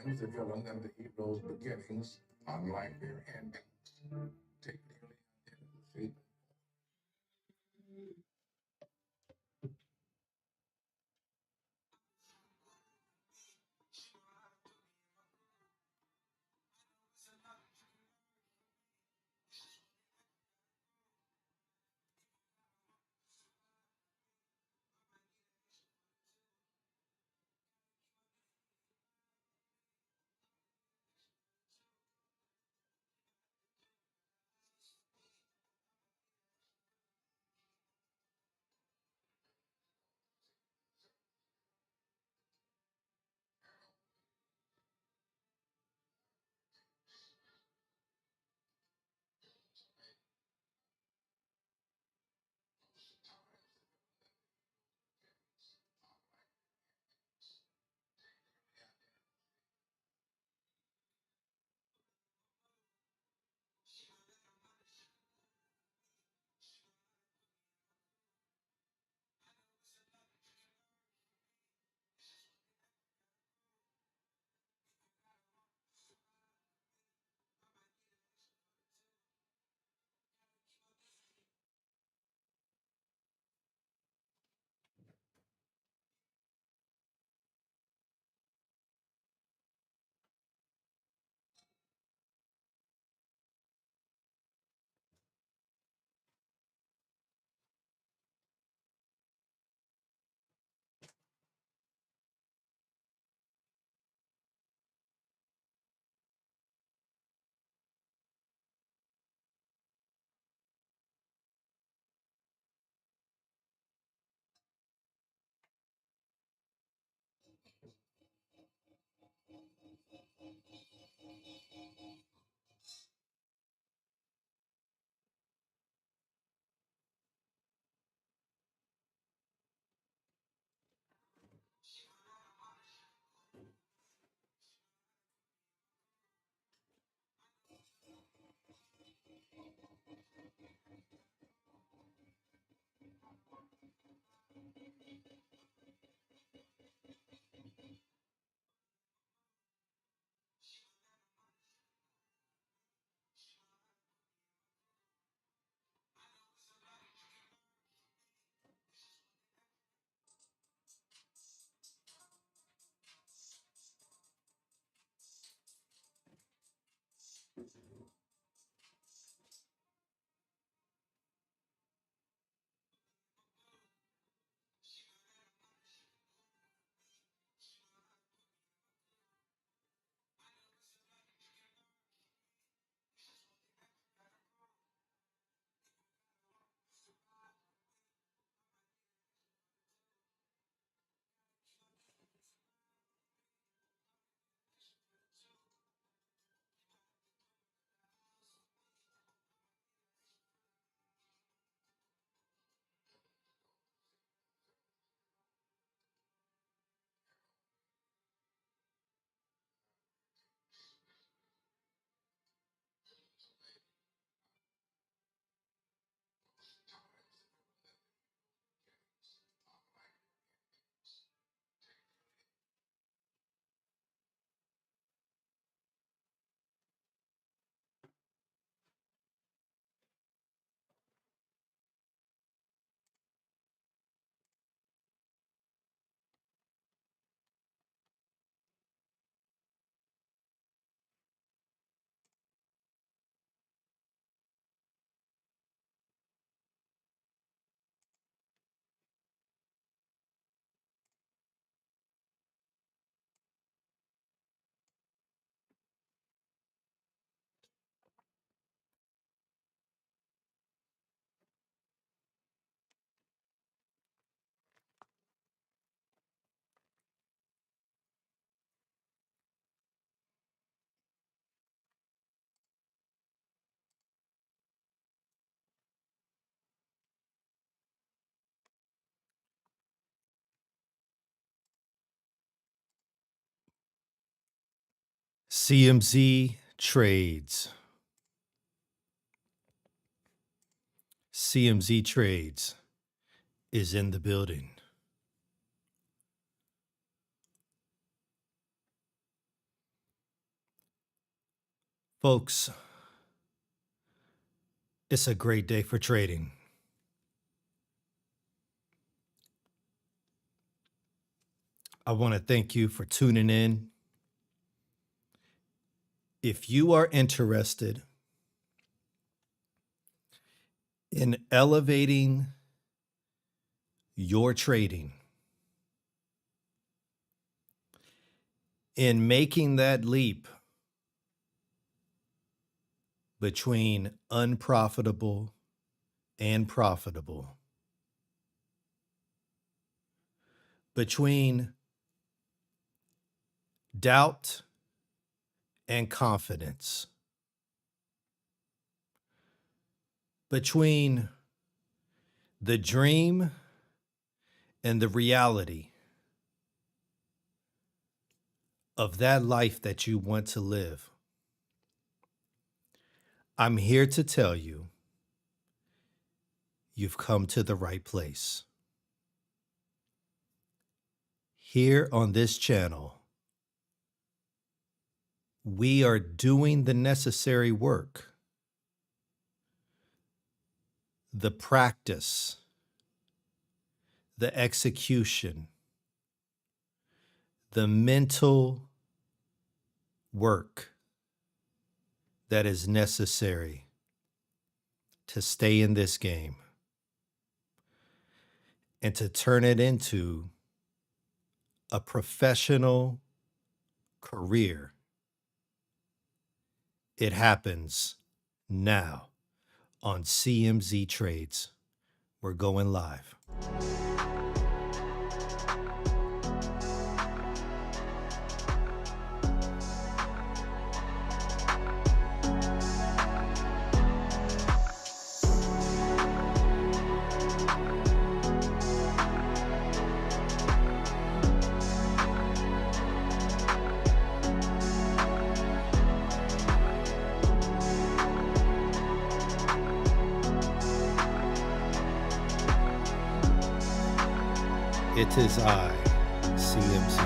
times the villain and the hero's beginnings, unlike their endings, take nearly identical shape. CMZTrades. CMZTrades is in the building. Folks, it's a great day for trading. I want to thank you for tuning in. If you are interested in elevating your trading, in making that leap between unprofitable and profitable, between doubt and confidence, between the dream and the reality of that life that you want to live, I'm here to tell you, you've come to the right place. Here on this channel, we are doing the necessary work, the practice, the execution, the mental work that is necessary to stay in this game and to turn it into a professional career. It happens now on CMZTrades. We're going live. It is I, CMZ.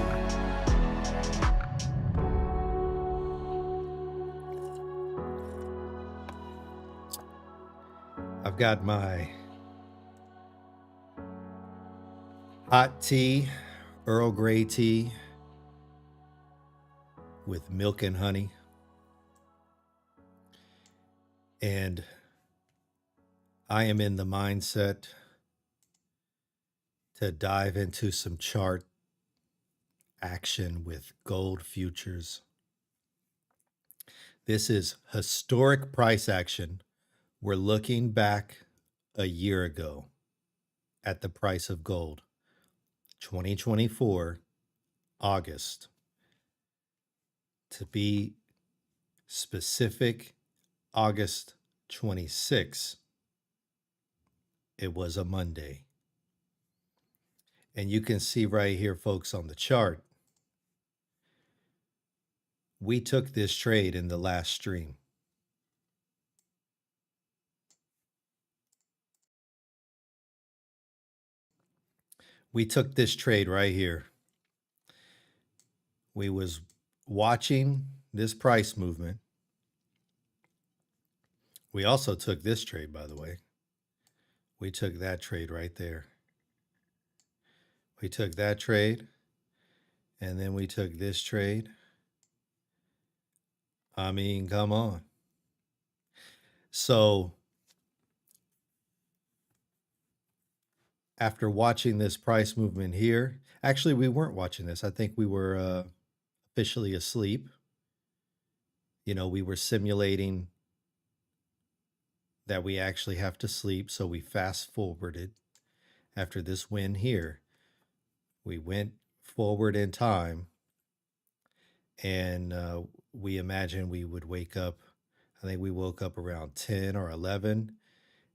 I've got my hot tea, Earl Grey tea with milk and honey. And I am in the mindset to dive into some chart action with gold futures. This is historic price action. We're looking back a year ago at the price of gold, 2024, August. To be specific, August 26. It was a Monday. And you can see right here, folks, on the chart, we took this trade in the last stream. We took this trade right here. We was watching this price movement. We also took this trade, by the way. We took that trade right there. We took that trade, and then we took this trade. I mean, come on. So after watching this price movement here, actually, we weren't watching this. I think we were officially asleep. You know, we were simulating that we actually have to sleep. So we fast forwarded after this win here. We went forward in time, and we imagined we would wake up. I think we woke up around 10 or 11.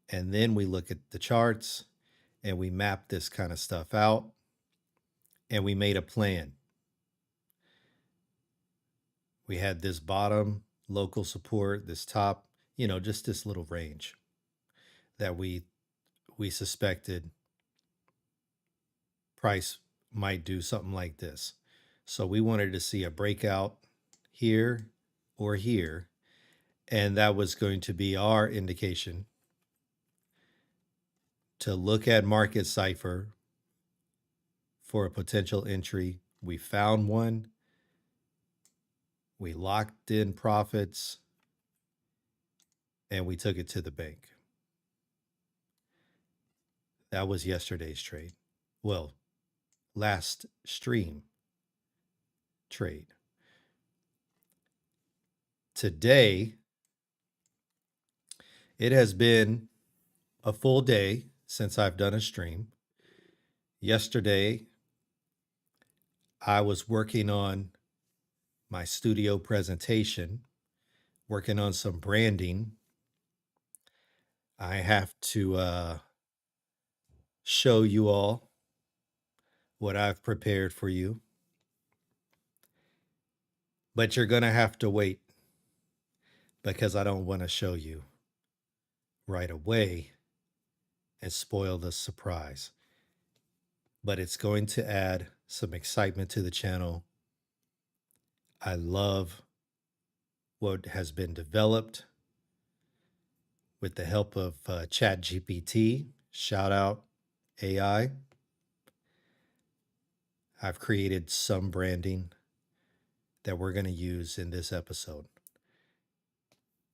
And then we look at the charts and we map this kind of stuff out. And we made a plan. We had this bottom local support, this top, you know, just this little range that we suspected price might do something like this. So we wanted to see a breakout here or here, And that was going to be our indication to look at MarketCipher for a potential entry. We found one. We locked in profits and we took it to the bank. That was yesterday's trade. Well, last stream trade. Today, it has been a full day since I've done a stream. Yesterday, I was working on my studio presentation, working on some branding. I have to show you all what I've prepared for you. But you're going to have to wait because I don't want to show you right away and spoil the surprise. But it's going to add some excitement to the channel. I love what has been developed with the help of ChatGPT. Shout out AI. I've created some branding that we're going to use in this episode.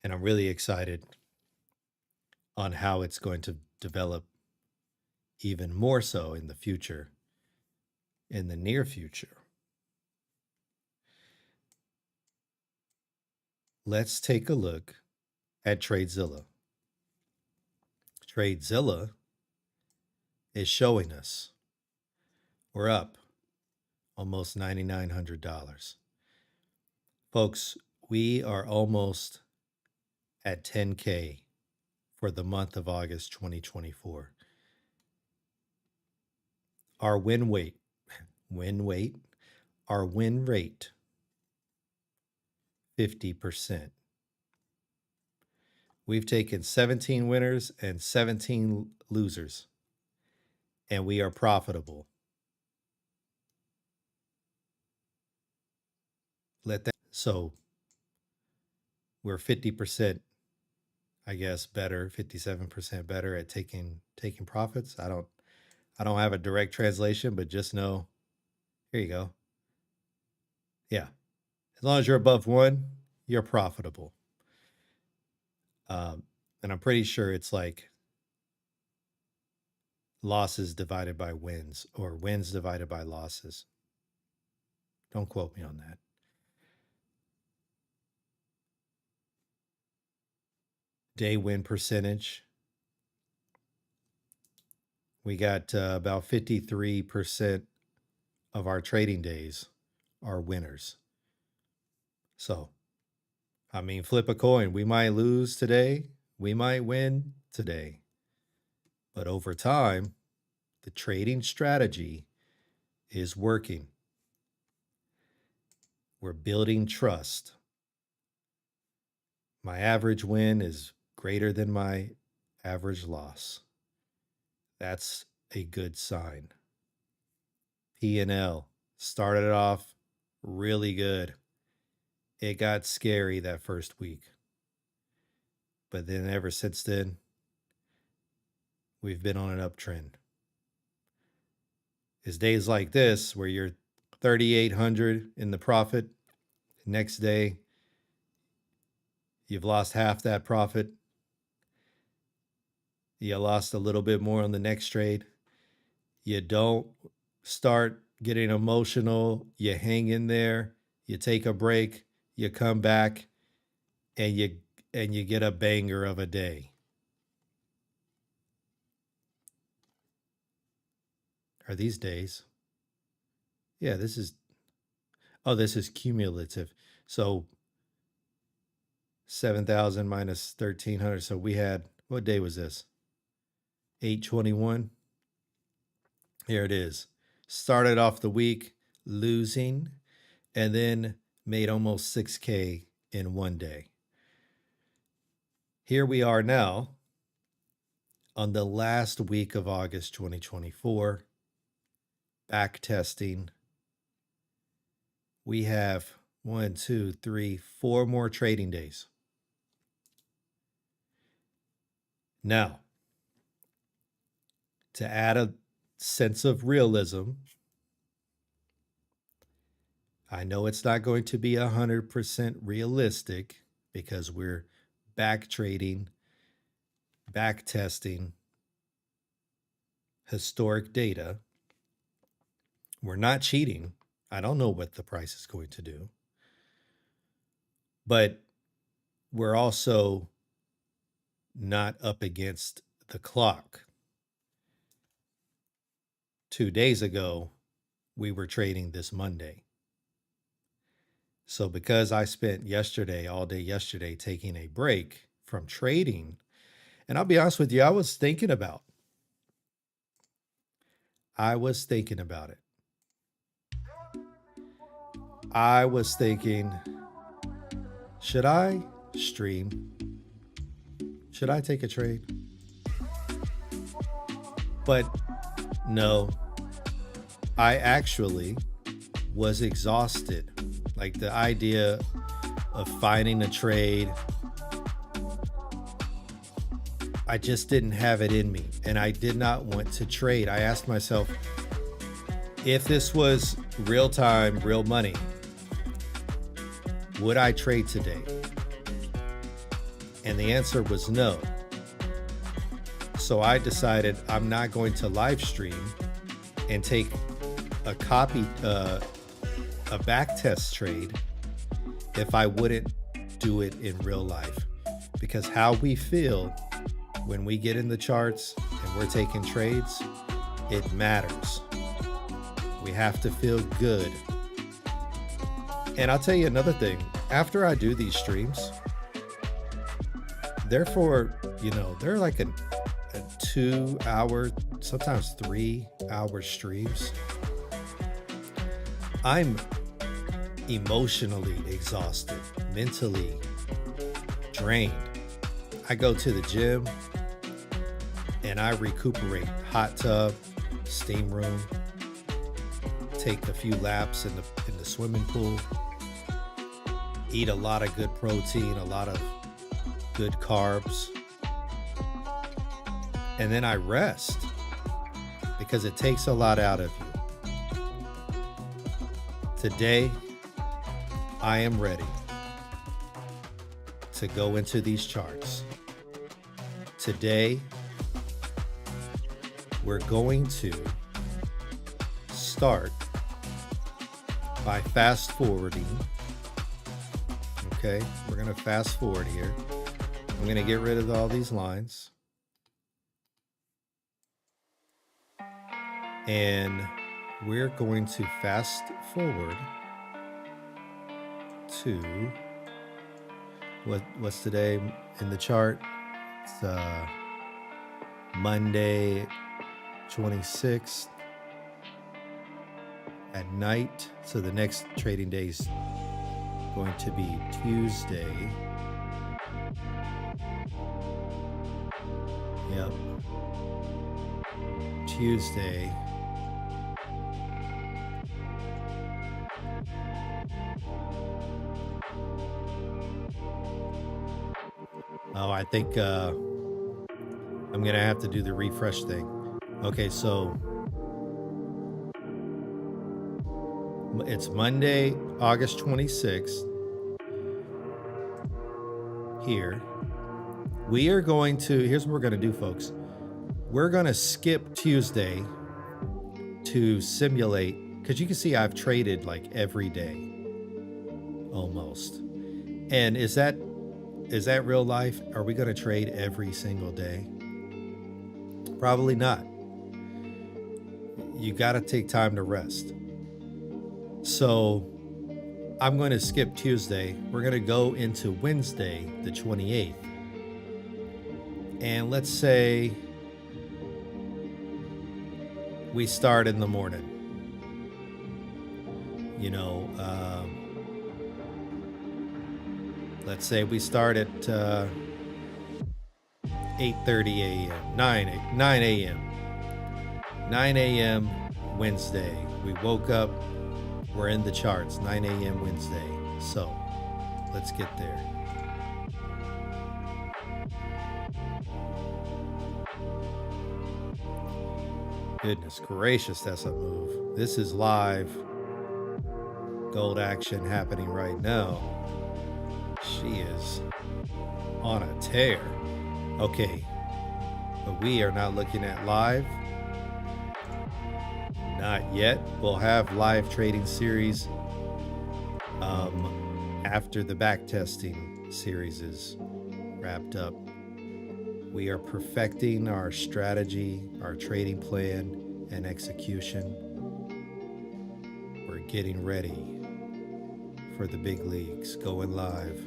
And I'm really excited on how it's going to develop even more so in the future, in the near future. Let's take a look at TradeZella. TradeZella is showing us we're up almost $9,900. Folks, we are almost at 10K for the month of August 2024. Our win rate, our win rate, 50%. We've taken 17 winners and 17 losers, and we are profitable. So we're 50%, I guess, better, 57% better at taking profits. I don't have a direct translation, but just know, here you go. Yeah. As long as you're above 1, you're profitable. And I'm pretty sure it's like losses divided by wins or wins divided by losses. Don't quote me on that. Day win percentage. We got about 53% of our trading days are winners. So, I mean, flip a coin. We might lose today. We might win today. But over time, the trading strategy is working. We're building trust. My average win is greater than my average loss. That's a good sign. P&L started off really good. It got scary that first week. But then ever since then, we've been on an uptrend. It's days like this where you're 3,800 in the profit. Next day, you've lost half that profit. You lost a little bit more on the next trade. You don't start getting emotional. You hang in there. You take a break. You come back, and you get a banger of a day. Are these days? Yeah, this is cumulative. So 7,000 minus 1,300. So we had, what day was this? 8/21. Here it is. Started off the week losing and then made almost 6K in one day. Here we are now on the last week of August 2024. Back testing. We have 1, 2, 3, 4 more trading days. Now, to add a sense of realism, I know it's not going to be 100% realistic because we're back trading, back testing historic data. We're not cheating. I don't know what the price is going to do. But we're also not up against the clock. 2 days ago, we were trading this Monday. So because I spent all day yesterday, taking a break from trading, and I'll be honest with you, I was thinking about it. I was thinking, should I stream? Should I take a trade? But no, I actually was exhausted. Like the idea of finding a trade, I just didn't have it in me, and I did not want to trade. I asked myself, if this was real time, real money, would I trade today? And the answer was no. So I decided I'm not going to live stream and take a back test trade if I wouldn't do it in real life. Because how we feel when we get in the charts and we're taking trades, it matters. We have to feel good. And I'll tell you another thing. After I do these streams, they're like a 2 hour, sometimes 3 hour streams. I'm emotionally exhausted, mentally drained. I go to the gym and I recuperate. Hot tub, steam room, take a few laps in the swimming pool, eat a lot of good protein, a lot of good carbs, and then I rest because it takes a lot out of you. Today, I am ready to go into these charts. Today, we're going to start by fast forwarding. Okay, we're going to fast forward here. I'm going to get rid of all these lines. And we're going to fast forward to what's today in the chart? It's Monday 26th at night. So the next trading day is going to be Tuesday. Yep. Tuesday. Oh, I think I'm going to have to do the refresh thing. Okay, so it's Monday, August 26th. Here. We are going to, here's what we're going to do, folks. We're going to skip Tuesday to simulate, because you can see I've traded like every day, almost. And is that real life? Are we going to trade every single day? Probably not. You got to take time to rest. So I'm going to skip Tuesday. We're going to go into Wednesday, the 28th. And let's say we start in the morning. Let's say we start at 8:30 a.m., 9 a.m. 9 a.m. Wednesday. We woke up, we're in the charts, 9 a.m. Wednesday. So let's get there. Goodness gracious, that's a move. This is live gold action happening right now. She is on a tear. Okay, but we are not looking at live. Not yet. We'll have live trading series after the backtesting series is wrapped up. We are perfecting our strategy, our trading plan, and execution. We're getting ready for the big leagues, going live.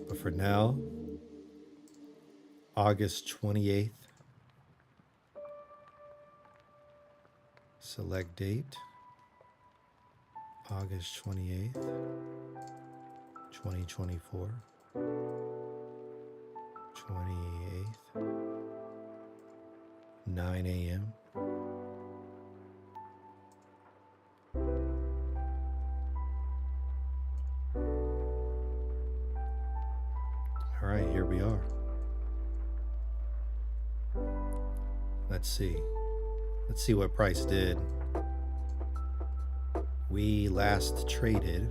But for now, August 28th, select date, August 28th, 2024. 28th, 9 a.m. All right, here we are. Let's see what price did. We last traded.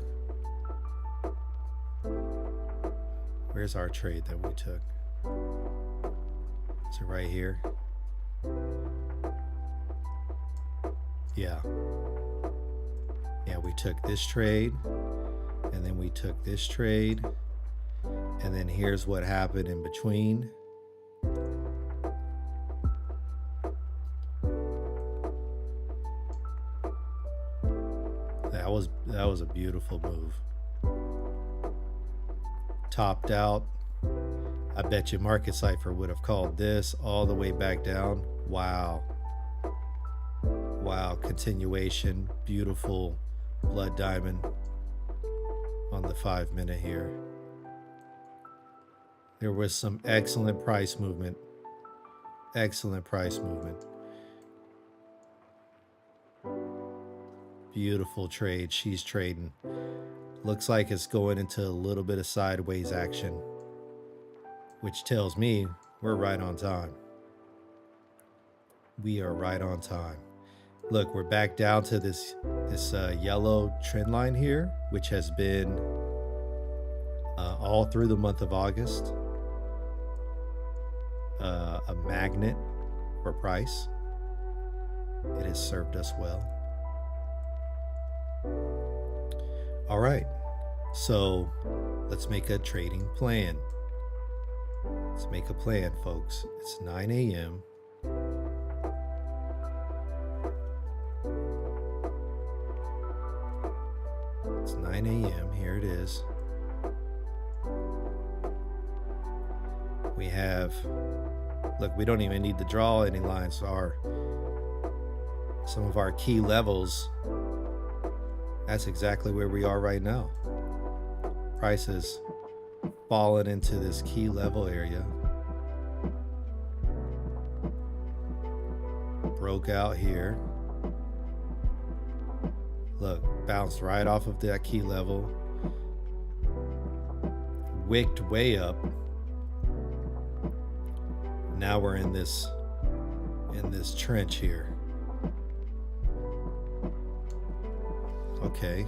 Where's our trade that we took? Is it right here? Yeah. Yeah, we took this trade, and then we took this trade, and then here's what happened in between. That was a beautiful move. Topped out. I bet you MarketCipher would have called this all the way back down. Wow. Wow, continuation. Beautiful blood diamond on the 5-minute here. There was some excellent price movement. Excellent price movement. Beautiful trade. She's trading. Looks like it's going into a little bit of sideways action, which tells me we're right on time. We are right on time. Look, we're back down to this yellow trend line here, which has been all through the month of August, a magnet for price. It has served us well. All right, so let's make a trading plan. Let's make a plan, folks. It's 9 a.m. It's 9 a.m. Here it is. We have, look, we don't even need to draw any lines. Some of our key levels, that's exactly where we are right now. Price has fallen into this key level area. Broke out here. Look, bounced right off of that key level. Wicked way up. Now we're in this trench here. Okay.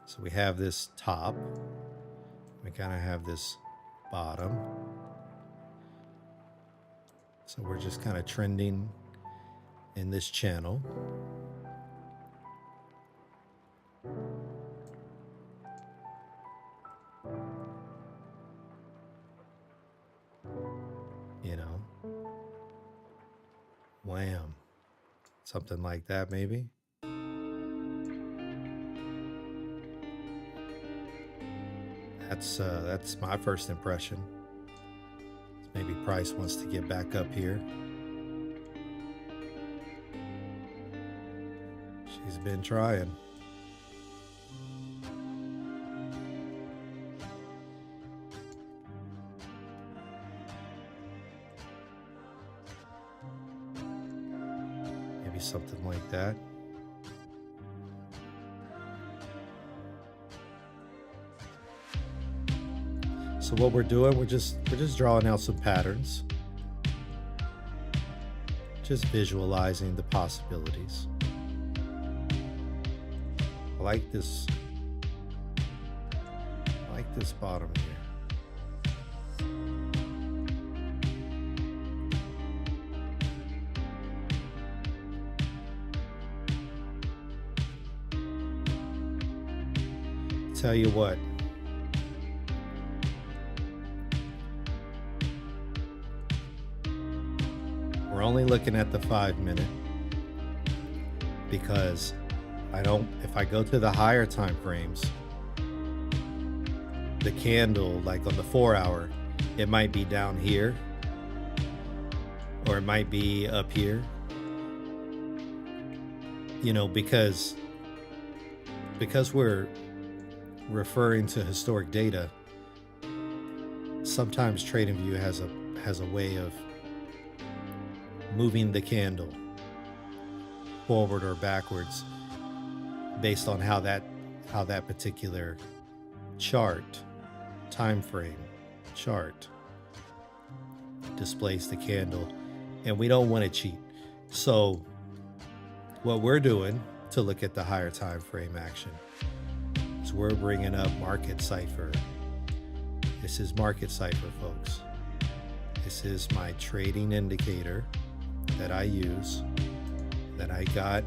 So we have this top. We kind of have this bottom. So we're just kind of trending in this channel. You know, wham, something like that maybe. That's my first impression. Maybe price wants to get back up here. She's been trying. Maybe something like that. So what we're doing, we're just drawing out some patterns. just visualizing the possibilities. I like this bottom here. Tell you what, we're only looking at the 5 minute because if I go to the higher time frames, the candle, like on the 4 hour, it might be down here or it might be up here, you know, because we're referring to historic data. Sometimes TradingView has a way of moving the candle forward or backwards based on how that particular time frame chart displays the candle, and we don't want to cheat. So what we're doing to look at the higher time frame action, so we're bringing up MarketCipher. This is MarketCipher, folks. This is my trading indicator that I use, that I got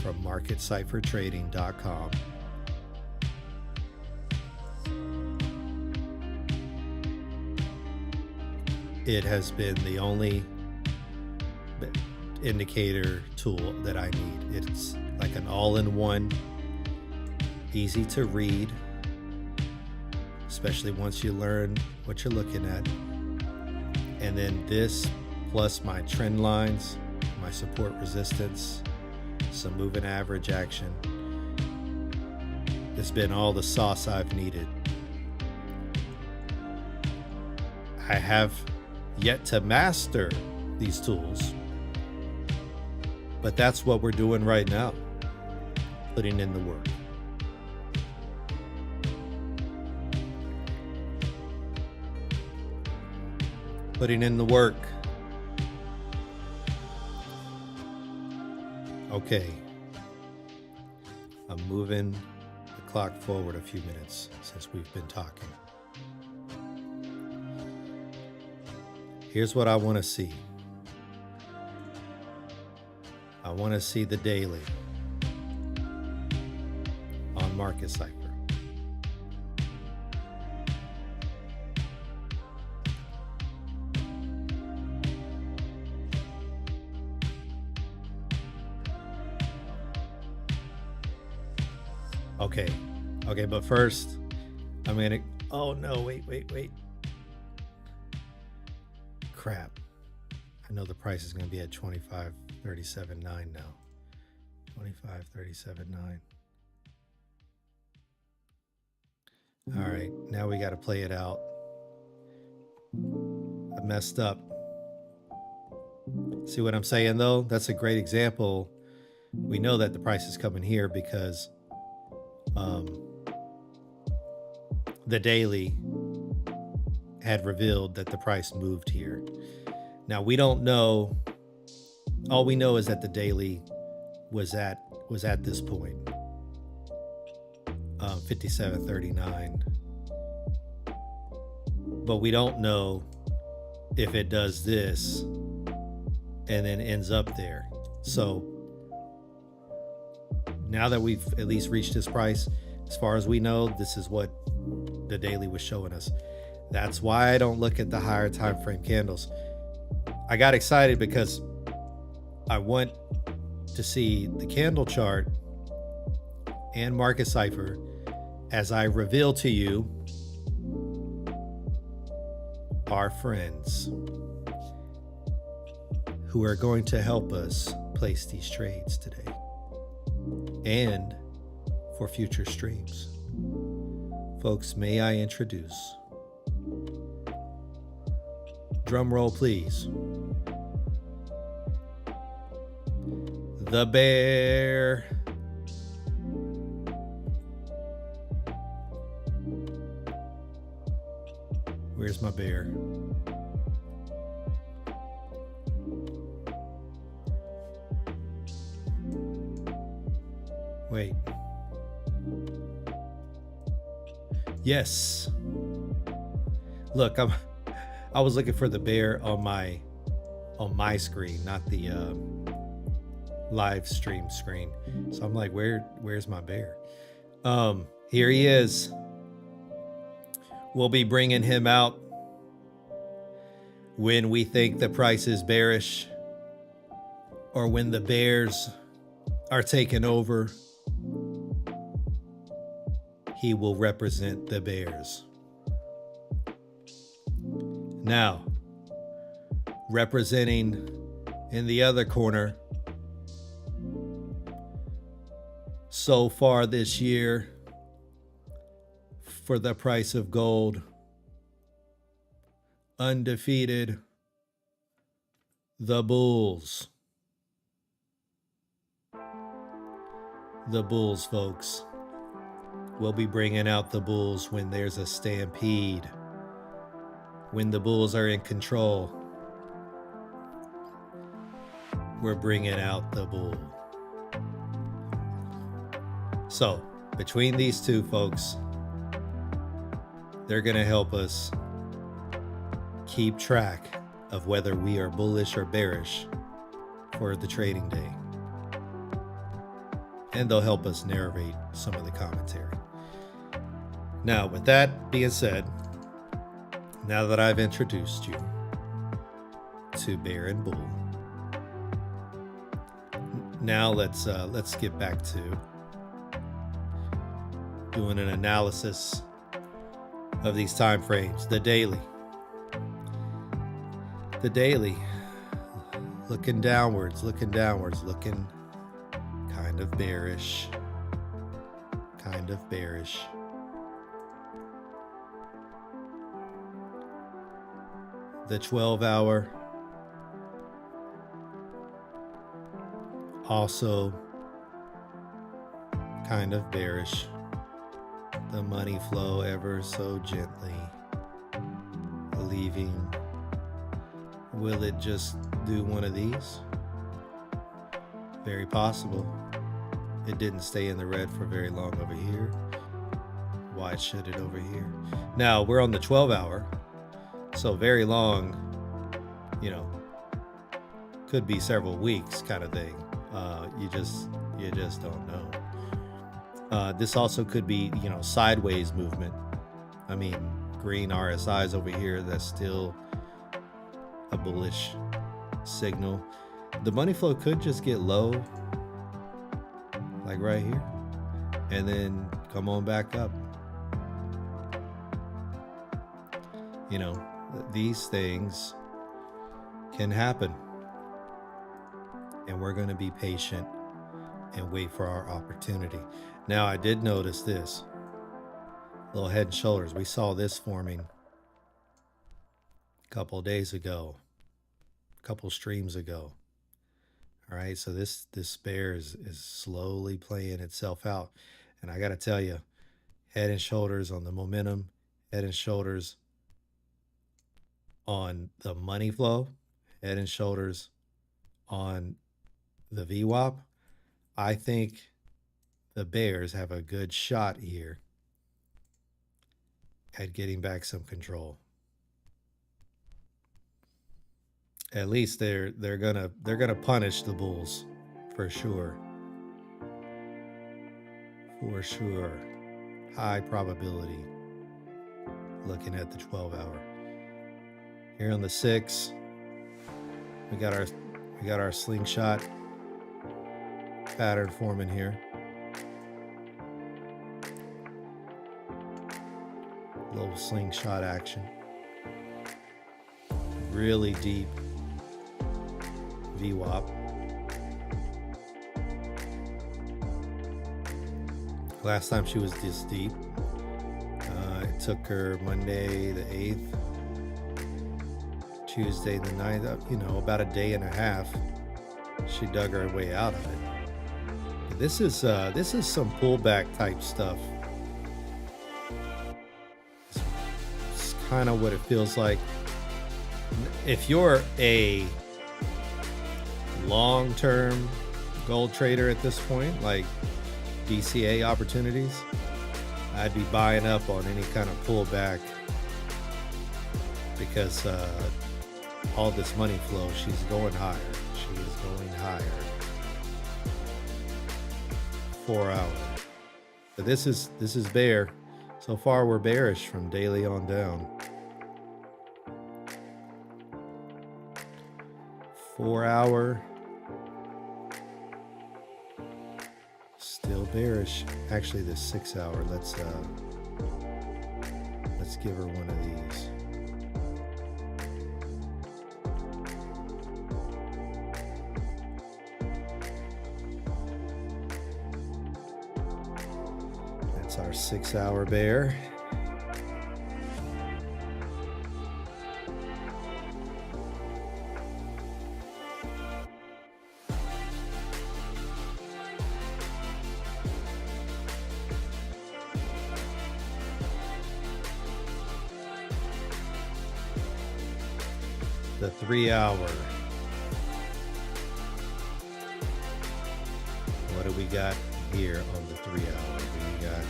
from MarketCipherTrading.com. It has been the only indicator tool that I need. It's like an all-in-one, easy to read, especially once you learn what you're looking at. And then this plus my trend lines, my support resistance, some moving average action. It's been all the sauce I've needed. I have yet to master these tools, but that's what we're doing right now, putting in the work. Putting in the work. Okay. I'm moving the clock forward a few minutes since we've been talking. Here's what I want to see. I want to see the daily on MarketCipher. Okay, but first, I'm gonna, oh no, wait. Crap. I know the price is gonna be at 25.37.9 now. 25.37.9. All right, now we gotta play it out. I messed up. See what I'm saying though? That's a great example. We know that the price is coming here because the daily had revealed that the price moved here. Now we don't know. All we know is that the daily was at this point, 57.39. But we don't know if it does this and then ends up there. So now that we've at least reached this price, as far as we know, this is what the daily was showing us. That's why I don't look at the higher time frame candles. I got excited because I want to see the candle chart and MarketCipher as I reveal to you our friends who are going to help us place these trades today and for future streams. Folks, may I introduce, drum roll please, the bear. Where's my bear? Wait. Yes. Look, I was looking for the bear on my screen, not the live stream screen. So I'm like, where's my bear? Here he is. We'll be bringing him out when we think the price is bearish, or when the bears are taking over. He will represent the bears. Now, representing in the other corner, so far this year, for the price of gold, undefeated, the bulls. The bulls, folks. We'll be bringing out the bulls when there's a stampede, when the bulls are in control. We're bringing out the bull. So, between these two folks, they're going to help us keep track of whether we are bullish or bearish for the trading day. And they'll help us narrate some of the commentary. Now, with that being said, now that I've introduced you to bear and bull, now let's get back to doing an analysis of these time frames. The daily, looking downwards, looking kind of bearish. The 12-hour also kind of bearish. The money flow ever so gently leaving. Will it just do one of these? Very possible. It didn't stay in the red for very long over here. Why should it over here? Now we're on the 12-hour, so very long, could be several weeks kind of thing. You just don't know. This also could be, sideways movement. I mean, green RSIs over here, that's still a bullish signal. The money flow could just get low, like right here, and then come on back up. These things can happen, and we're going to be patient and wait for our opportunity. Now, I did notice this little head and shoulders. We saw this forming a couple of days ago, a couple streams ago. All right, so this bear is slowly playing itself out. And I got to tell you, head and shoulders on the momentum, head and shoulders on the money flow, head and shoulders on the VWAP. I think the bears have a good shot here at getting back some control. At least they're gonna punish the bulls for sure. For sure. High probability. Looking at the 12-hour. Here on the 6, we got our slingshot pattern forming here. Little slingshot action. Really deep VWAP. Last time she was this deep, it took her Monday the 8th, Tuesday the 9th, about a day and a half. She dug her way out of it. But this is some pullback type stuff. It's kind of what it feels like. If you're a long-term gold trader at this point, like DCA opportunities, I'd be buying up on any kind of pullback because all this money flow, she's going higher. She is going higher. 4 hour. But this is bear. So far we're bearish from daily on down. 4 hour. Still bearish. Actually, this 6 hour. Let's give her one of these. That's our 6 hour bear. The 3 hour. What do we got here on the 3 hour? We got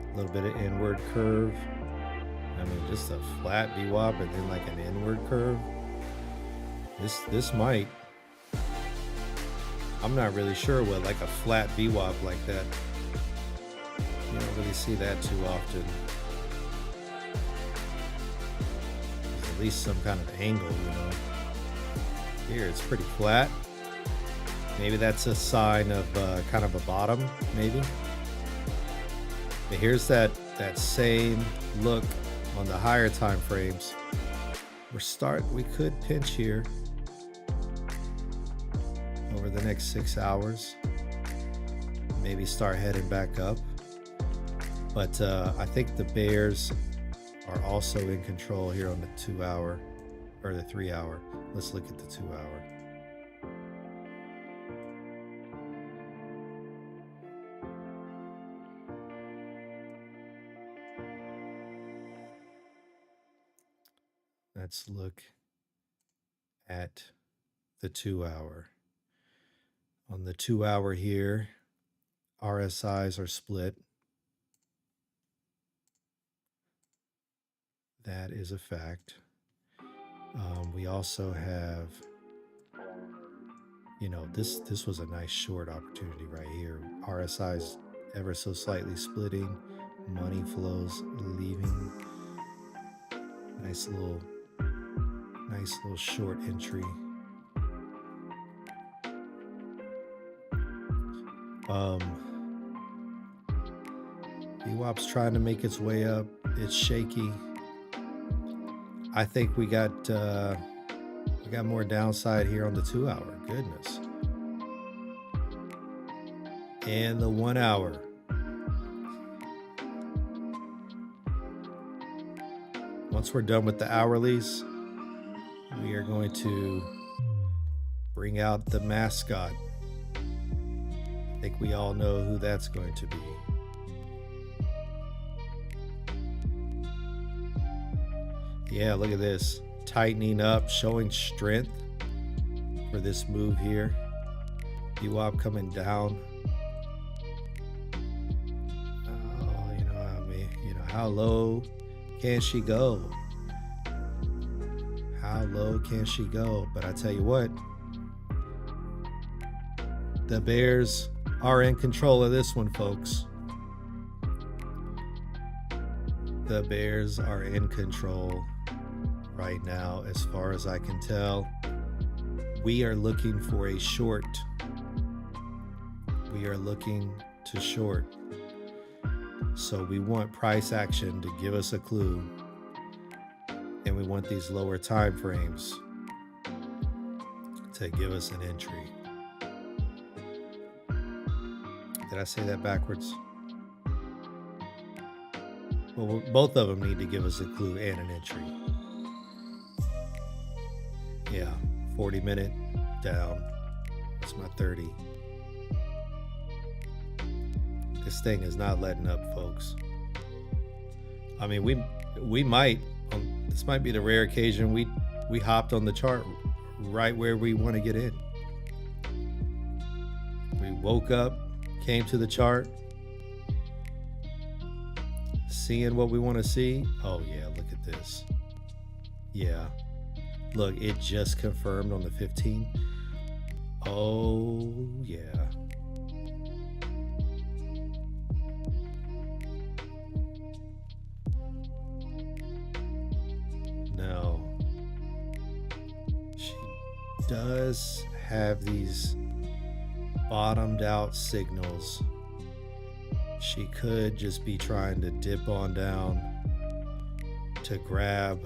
a little bit of inward curve. I mean, just a flat VWAP and then like an inward curve. This might. I'm not really sure what like a flat VWAP like that. You don't really see that too often. There's at least some kind of angle, you know. Here it's pretty flat. Maybe that's a sign of kind of a bottom, maybe. But here's that same look on the higher time frames. We could pinch here over the next 6 hours, maybe start heading back up. But I think the bears are also in control here on the 2 hour or the 3 hour. Let's look at the 2 hour. Let's look at the 2 hour. On the 2 hour here, RSIs are split. That is a fact. We also have, you know, this was a nice short opportunity right here. RSIs ever so slightly splitting, money flows leaving. Nice little short entry. VWAP's trying to make its way up. It's shaky. I think we got more downside here on the 2 hour. Goodness. And the 1 hour. Once we're done with the hourlies, we are going to bring out the mascot. I think we all know who that's going to be. Yeah, look at this. Tightening up, showing strength for this move here. VWAP coming down. Oh, you know, I mean, you know, how low can she go? How low can she go? But I tell you what, the bears are in control of this one, folks. The bears are in control right now, as far as I can tell. We are looking for a short. We are looking to short. So we want price action to give us a clue. And we want these lower time frames to give us an entry. Did I say that backwards? Well, both of them need to give us a clue and an entry. Yeah, 40-minute down. That's my 30. This thing is not letting up, folks. I mean, we might, this might be the rare occasion we hopped on the chart right where we want to get in. We woke up, came to the chart, seeing what we want to see. Oh yeah, look at this. Yeah, look, it just confirmed on the 15. Oh yeah. Now, she does have these bottomed out signals. She could just be trying to dip on down to grab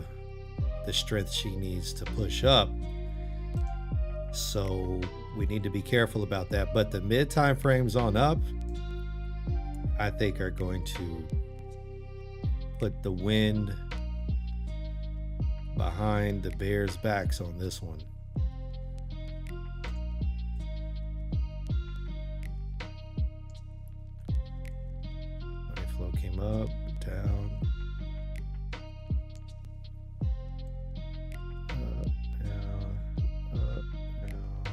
the strength she needs to push up. So we need to be careful about that. But the mid time frames on up, I think, are going to put the wind behind the bears' backs on this one. Money flow came up, down, up, down,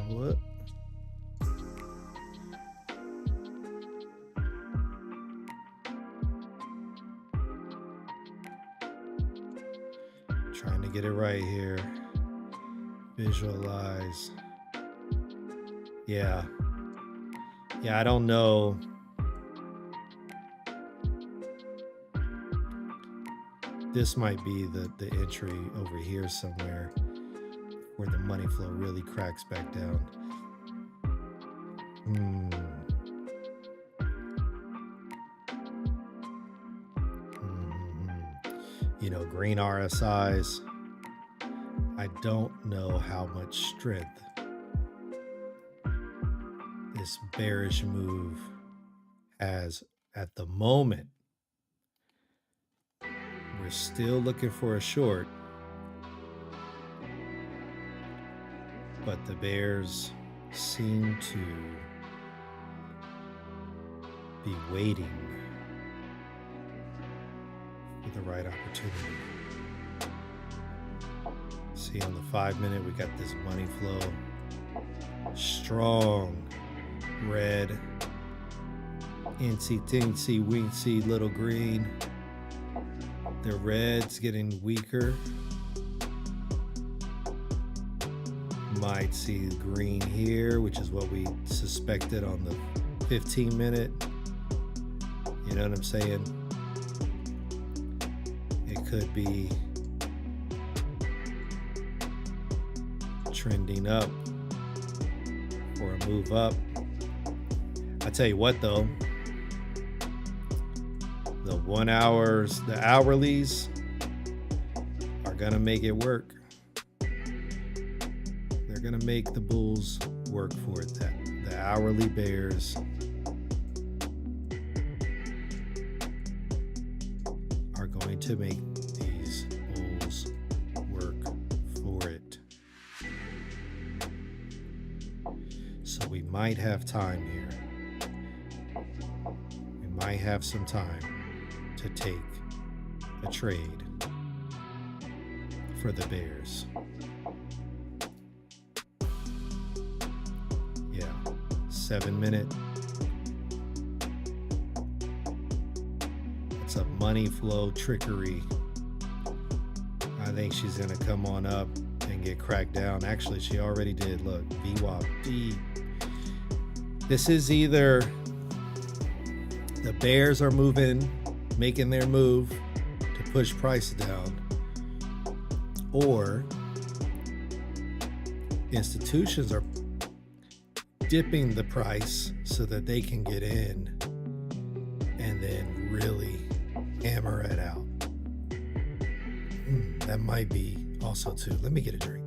what? Trying to get it right here. Visualize. Yeah, I don't know. This might be the entry over here somewhere where the money flow really cracks back down. You know, green RSIs. I don't know how much strength this bearish move has at the moment. We're still looking for a short, but the bears seem to be waiting for the right opportunity. See, on the 5 minute, we got this money flow. Strong red. Incy, teensy, weensy, little green. The red's getting weaker. Might see green here, which is what we suspected on the 15 minute. You know what I'm saying? It could be trending up or a move up. I tell you what though, the 1 hours, the hourlies are gonna make it work. They're gonna make the bulls work for it. That the hourly bears are going to make these bulls work for it. So we might have time here. We might have some time to take a trade for the bears. Yeah, 7 minute. It's a money flow trickery. I think she's gonna come on up and get cracked down. Actually, she already did. Look, VWAP D. This is either the bears are moving, making their move to push price down, or institutions are dipping the price so that they can get in and then really hammer it out. That might be also too. Let me get a drink.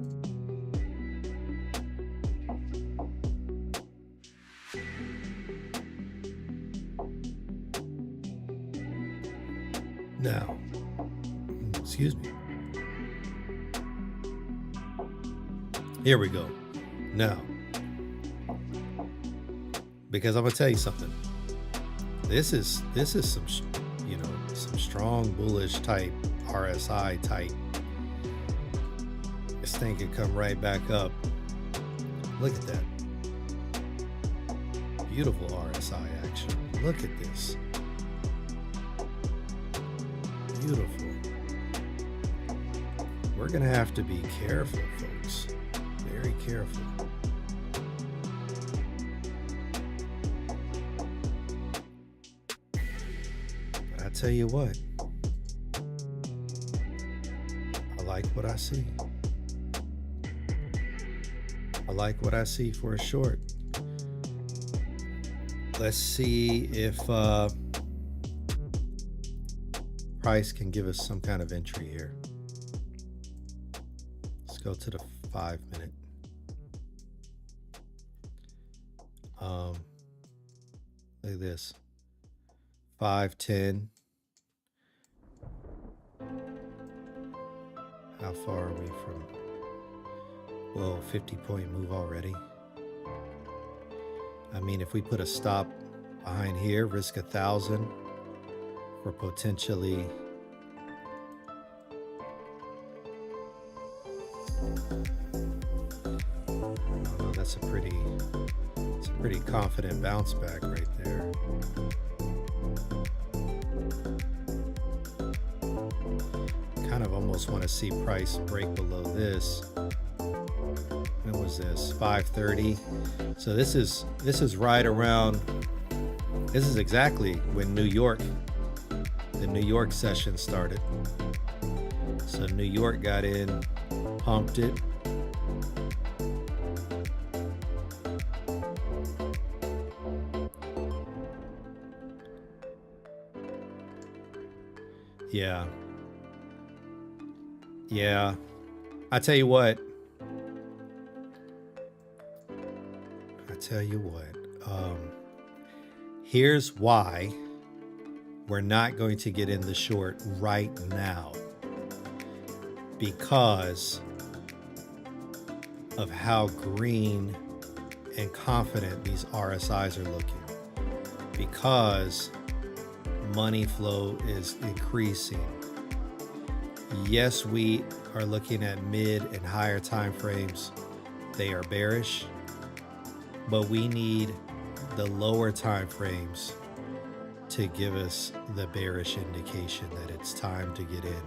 Now, excuse me. Here we go. Now, because I'm gonna tell you something. This is some, some strong bullish type RSI type, this thing could come right back up. Look at that. Beautiful RSI action. Look at this. Beautiful. We're going to have to be careful, folks. Very careful. But I tell you what, I like what I see. I like what I see for a short. Let's see if price can give us some kind of entry here. Let's go to the 5 minute. Look at this. 5, 10. How far are we from? Whoa, 50-point move already. I mean, if we put a stop behind here, risk 1,000 for potentially that's a pretty confident bounce back right there. Kind of almost want to see price break below this. When was this? 5:30. So this is right around. This is exactly when the New York session started. So New York got in, pumped it. Yeah. I tell you what. Here's why we're not going to get in the short right now, because of how green and confident these RSIs are looking, because money flow is increasing. Yes, we are looking at mid and higher time frames. They are bearish, but we need the lower time frames to give us the bearish indication that it's time to get in.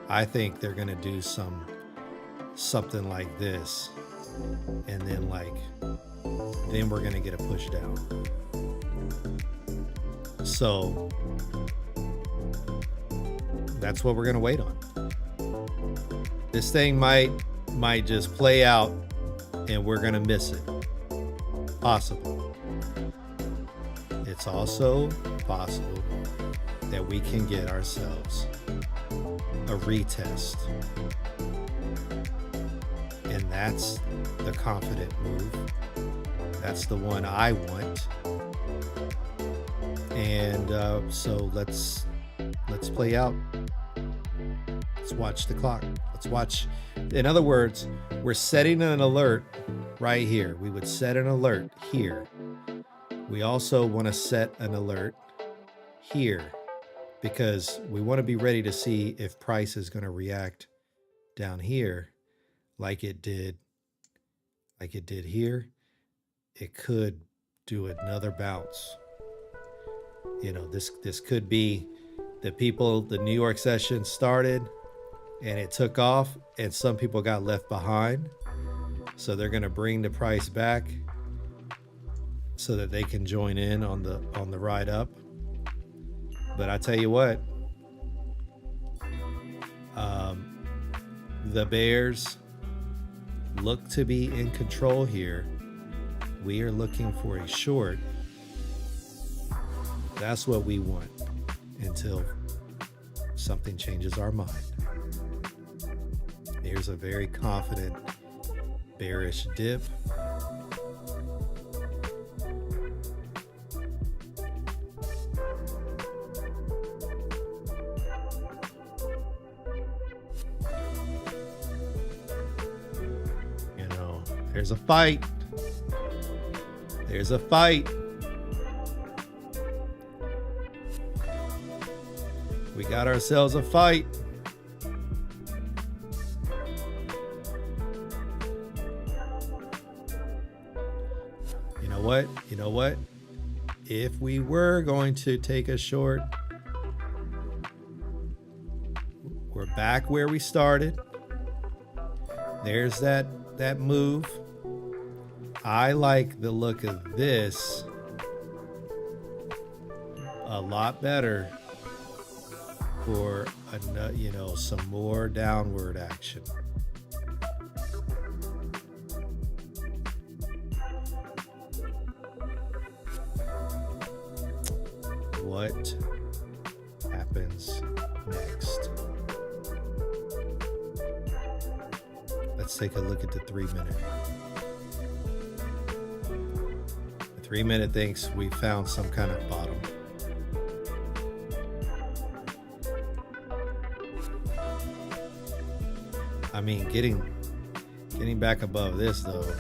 I think they're going to do something like this, and then we're going to get a push down. So that's what we're going to wait on. This thing might just play out and we're going to miss it. Possible. It's also possible that we can get ourselves a retest. And that's the confident move. That's the one I want. And so let's play out. Let's watch the clock. Let's watch. In other words, we're setting an alert right here. We would set an alert here. We also want to set an alert here because we want to be ready to see if price is going to react down here like it did here. It could do another bounce. You know, this could be the New York session started and it took off and some people got left behind. So they're going to bring the price back so that they can join in on the ride up. But I tell you what, the bears look to be in control here. We are looking for a short. That's what we want until something changes our mind. Here's a very confident bearish dip. You know, there's a fight. There's a fight. We got ourselves a fight. You know what? If we were going to take a short, we're back where we started. There's that move. I like the look of this a lot better for some more downward action. What happens next? Let's take a look at the 3-minute. The 3-minute thinks we found some kind of bottom. I mean, getting back above this though,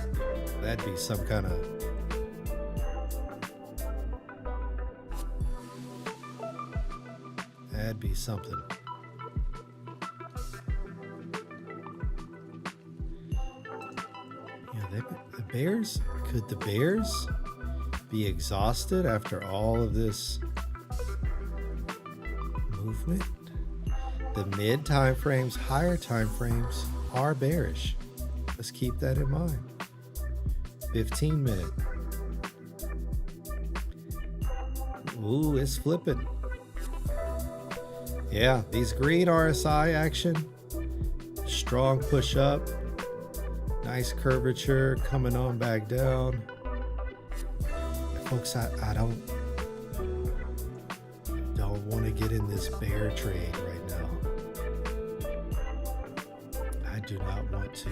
that'd be some kind of something. Yeah, the Bears, could the Bears be exhausted after all of this movement? The mid time frames, higher time frames are bearish. Let's keep that in mind. 15-minute. Ooh, it's flipping. Yeah, these green RSI action, strong push up, nice curvature coming on back down. Folks, I don't want to get in this bear trade right now. I do not want to.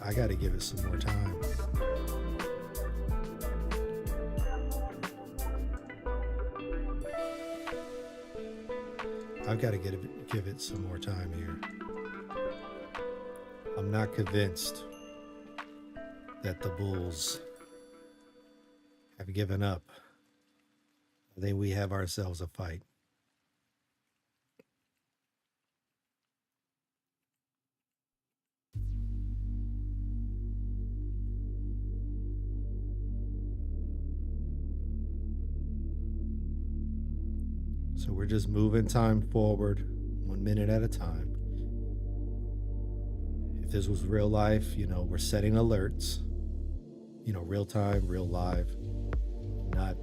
I gotta give it some more time. I've got to give it some more time here. I'm not convinced that the bulls have given up. I think we have ourselves a fight. So we're just moving time forward 1 minute at a time. If this was real life, we're setting alerts, real time, real live, not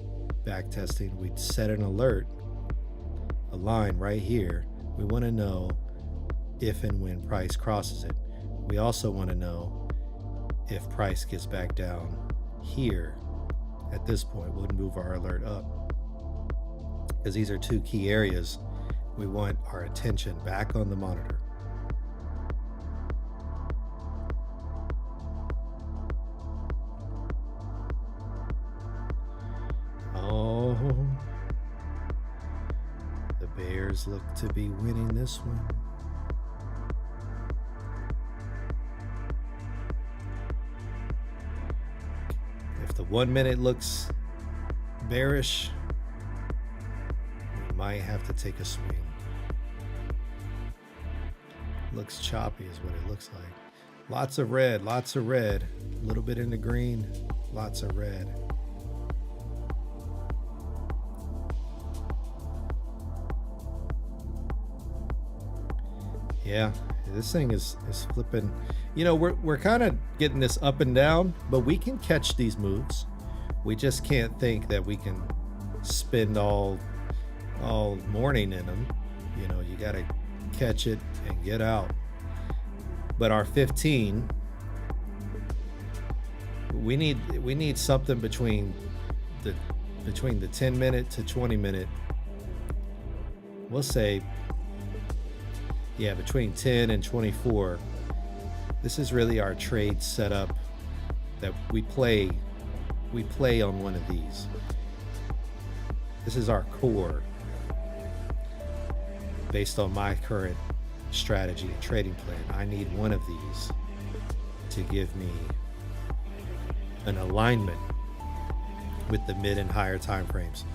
back testing. We'd set an alert, a line right here. We want to know if and when price crosses it. We also want to know if price gets back down here. At this point, we'll move our alert up. Because these are two key areas we want our attention back on the monitor. Oh, the Bears look to be winning this one. If the 1 minute looks bearish, might have to take a swing. Looks choppy is what it looks like. Lots of red, a little bit in the green, lots of red. Yeah, this thing is flipping. We're kind of getting this up and down, but we can catch these moves. We just can't think that we can spend all morning in them. You got to catch it and get out. But our 15, we need something between the 10-minute to 20-minute. We'll say, yeah, between 10 and 24. This is really our trade setup that we play on one of these. This is our core. Based on my current strategy and trading plan, I need one of these to give me an alignment with the mid and higher time frames.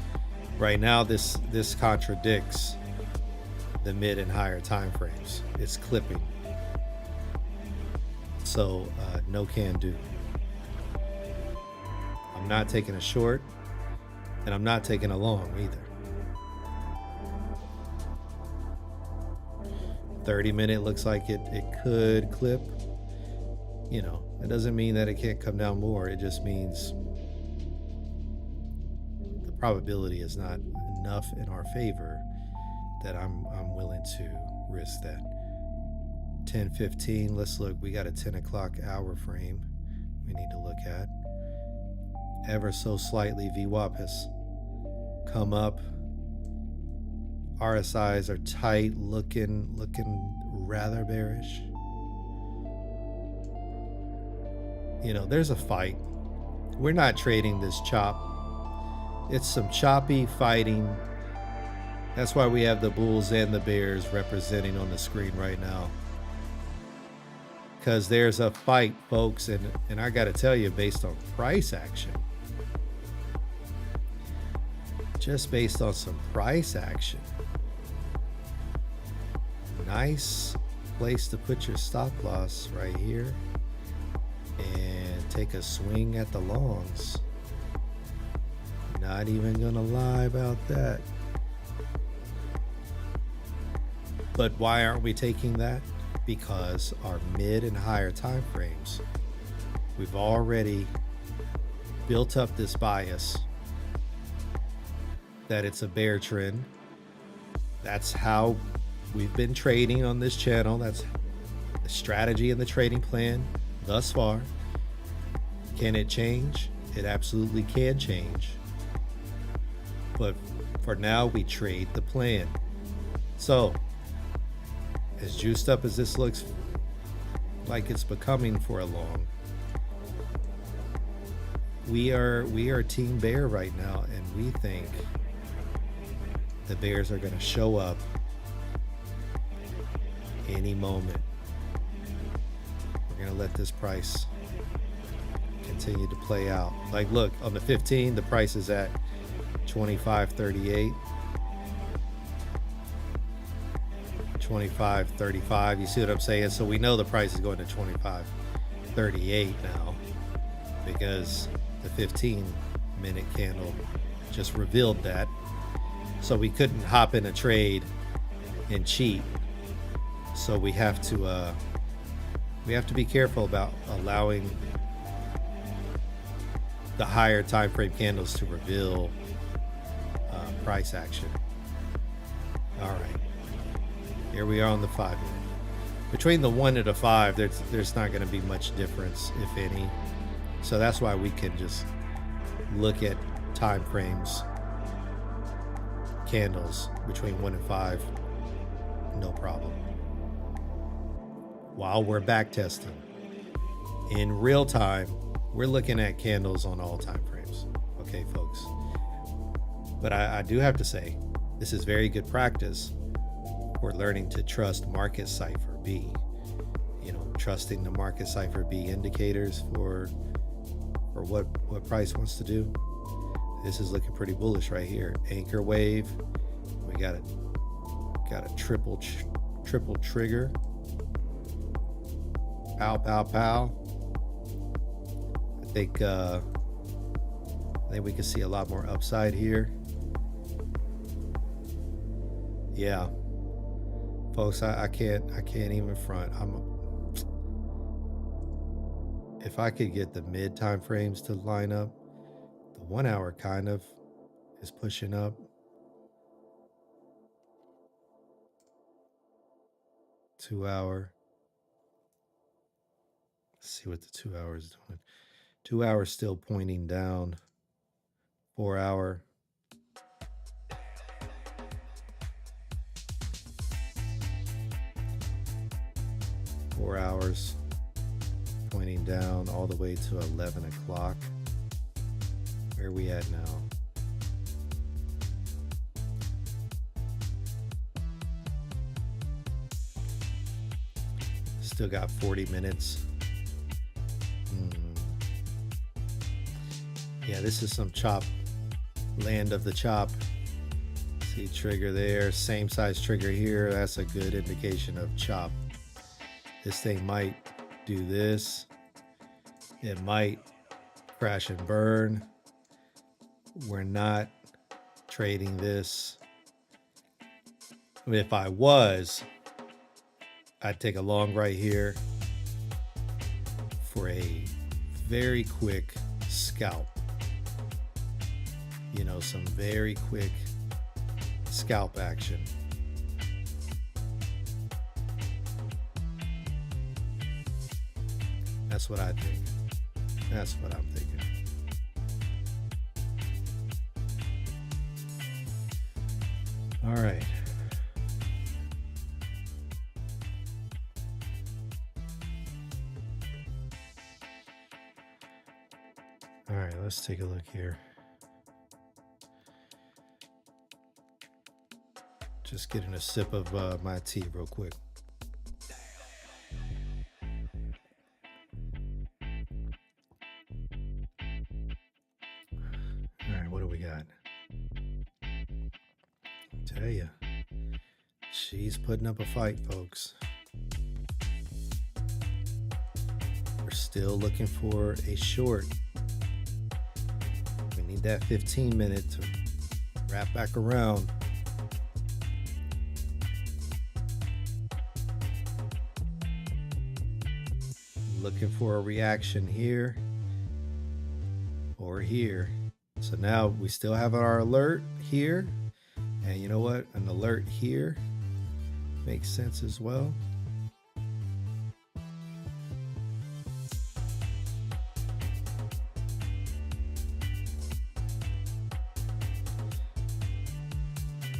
Right now, this contradicts the mid and higher time frames. It's clipping. So no can do. I'm not taking a short, and I'm not taking a long either. 30-minute looks like it could clip. You know, it doesn't mean that it can't come down more. It just means the probability is not enough in our favor that I'm willing to risk that. 10:15. Let's look. We got a 10 o'clock hour frame we need to look at. Ever so slightly, VWAP has come up. RSIs are tight, looking rather bearish. You know, there's a fight. We're not trading this chop. It's some choppy fighting. That's why we have the bulls and the bears representing on the screen right now. Because there's a fight, folks, and I got to tell you, based on price action, just based on some price action, nice place to put your stop loss right here and take a swing at the longs. Not even gonna lie about that. But why aren't we taking that? Because our mid and higher time frames, we've already built up this bias that it's a bear trend. That's how we've been trading on this channel. That's the strategy and the trading plan thus far. Can it change? It absolutely can change. But for now, we trade the plan. So, as juiced up as this looks like it's becoming for a long, we are team bear right now, and we think the bears are going to show up any moment. We're going to let this price continue to play out. Like, look, on the 15, the price is at 25.38. 25.35. You see what I'm saying? So we know the price is going to 25.38 now, because the 15-minute candle just revealed that. So we couldn't hop in a trade and cheat. So we have to be careful about allowing the higher time frame candles to reveal price action. All right, here we are on the 5 minute. Between the 1 and the 5, there's not going to be much difference, if any. So that's why we can just look at time frames, candles between 1 and 5, no problem. While we're back testing in real time, we're looking at candles on all time frames. Okay, folks. But I do have to say, this is very good practice. We're learning to trust MarketCipher B. You know, trusting the MarketCipher B indicators for what price wants to do. This is looking pretty bullish right here. Anchor wave. We got a triple trigger. Pow, pow, pow. I think we can see a lot more upside here. Yeah, folks, I can't even front. If I could get the mid time frames to line up, the 1 hour kind of is pushing up. 2 hour. Let's see what the 2 hours is doing. 2 hours still pointing down. 4 hour. 4 hours pointing down all the way to 11 o'clock. Where are we at now? Still got 40 minutes. Yeah, this is some chop, land of the chop. See trigger there, same size trigger here. That's a good indication of chop. This thing might do this. It might crash and burn. We're not trading this. If I was, I'd take a long right here for a very quick scalp. You know, some very quick scalp action. That's what I think. That's what I'm thinking. All right. All right, let's take a look here. Just getting a sip of my tea real quick. All right, what do we got? I'll tell you, she's putting up a fight, folks. We're still looking for a short. We need that 15-minute to wrap back around. Looking for a reaction here or here. So now we still have our alert here. And you know what? An alert here makes sense as well.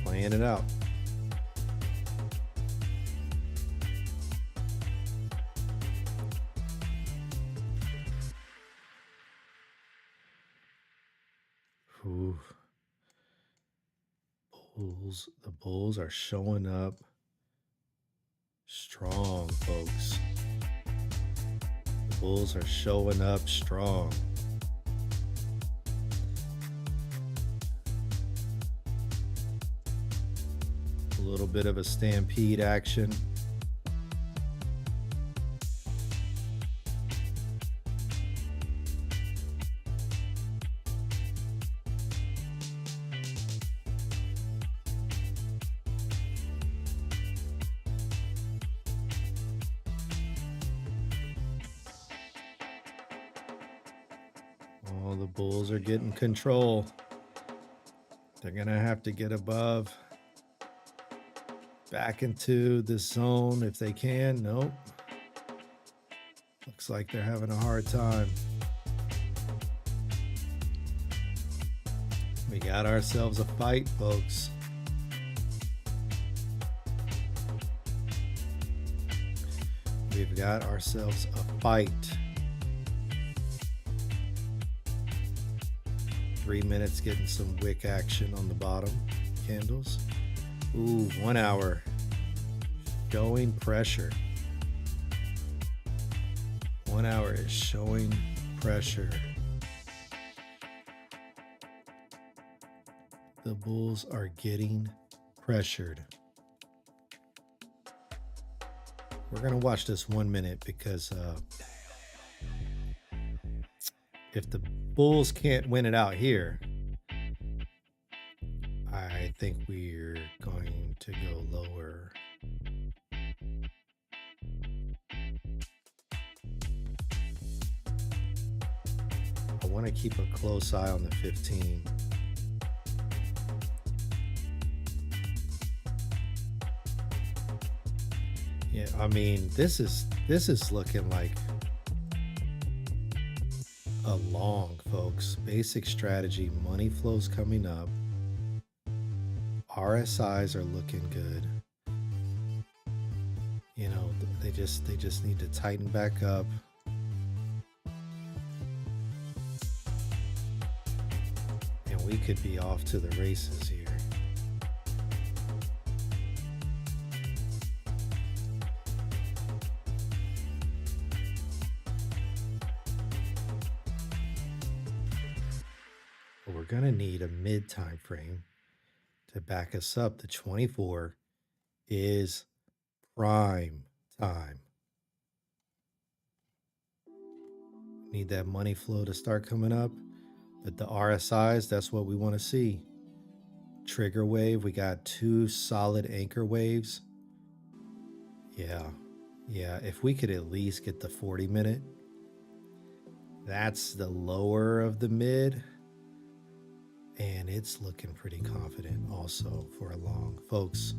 Playing it out. Ooh. The bulls are showing up strong, folks. The bulls are showing up strong. A little bit of a stampede action. Oh, the bulls are getting control. They're gonna have to get above, back into this zone if they can. Nope. Looks like they're having a hard time. We got ourselves a fight, folks. We've got ourselves a fight. 3 minutes getting some wick action on the bottom candles. Ooh, 1 hour showing pressure. 1 hour is showing pressure. The bulls are getting pressured. We're gonna watch this 1 minute because if the bulls can't win it out here, I think we're going to go lower. I want to keep a close eye on the 15. Yeah, I mean, this is looking like a long, folks. Basic strategy, money flows coming up. RSIs are looking good. You know, they just need to tighten back up. And we could be off to the races here. But we're gonna need a mid time frame to back us up. The 24 is prime time. Need that money flow to start coming up. But the RSIs, that's what we want to see. Trigger wave, we got 2 solid anchor waves. Yeah, if we could at least get the 40-minute, that's the lower of the mid. And it's looking pretty confident also for a long. Folks,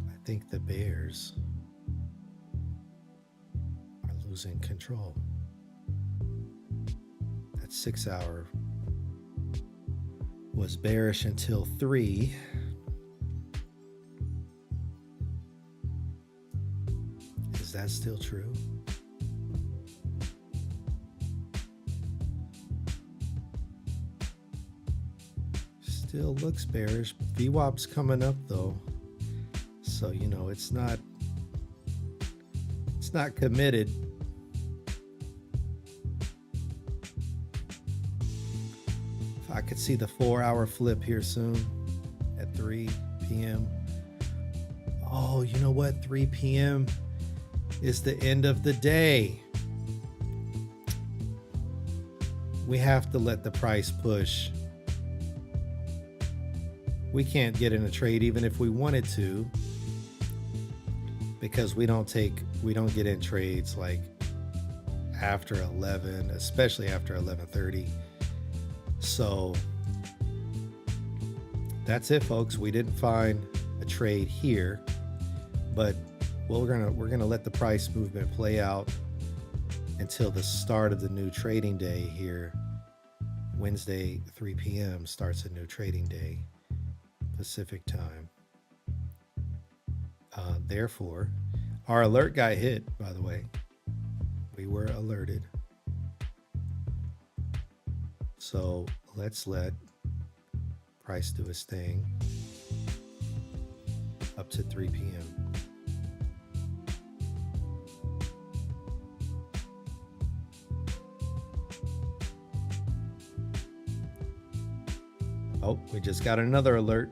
I think the bears are losing control. That 6 hour was bearish until 3. Is that still true? Still looks bearish. VWAP's coming up though. So, you know, it's not committed. If I could see the 4-hour flip here soon at 3 p.m. Oh, you know what? 3 p.m. is the end of the day. We have to let the price push. We can't get in a trade even if we wanted to, because we don't get in trades like after 11, especially after 11:30. So that's it, folks. We didn't find a trade here, but we're gonna let the price movement play out until the start of the new trading day here. Wednesday, 3 p.m. starts a new trading day, Pacific time. Therefore, our alert got hit, by the way. We were alerted. So let's let price do its thing up to 3 p.m. Oh, we just got another alert.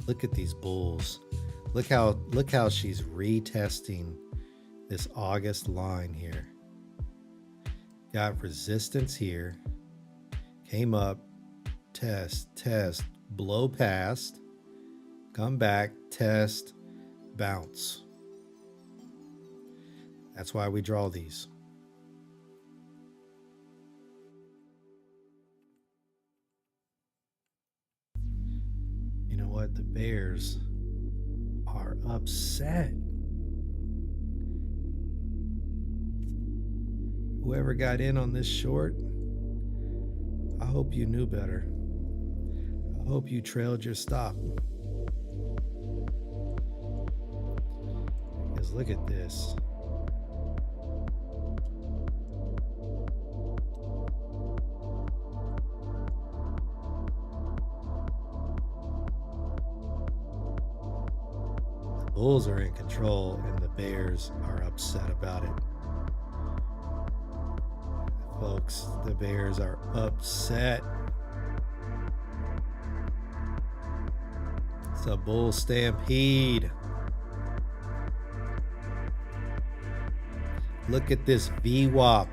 Look at these bulls. Look how she's retesting this August line here. Got resistance here. Came up, test, blow past, come back, test, bounce. That's why we draw these. You know what? The bears are upset. Whoever got in on this short, I hope you knew better. I hope you trailed your stop. Because look at this. The bulls are in control and the bears are upset about it. Folks, the bears are upset. It's a bull stampede. Look at this VWAP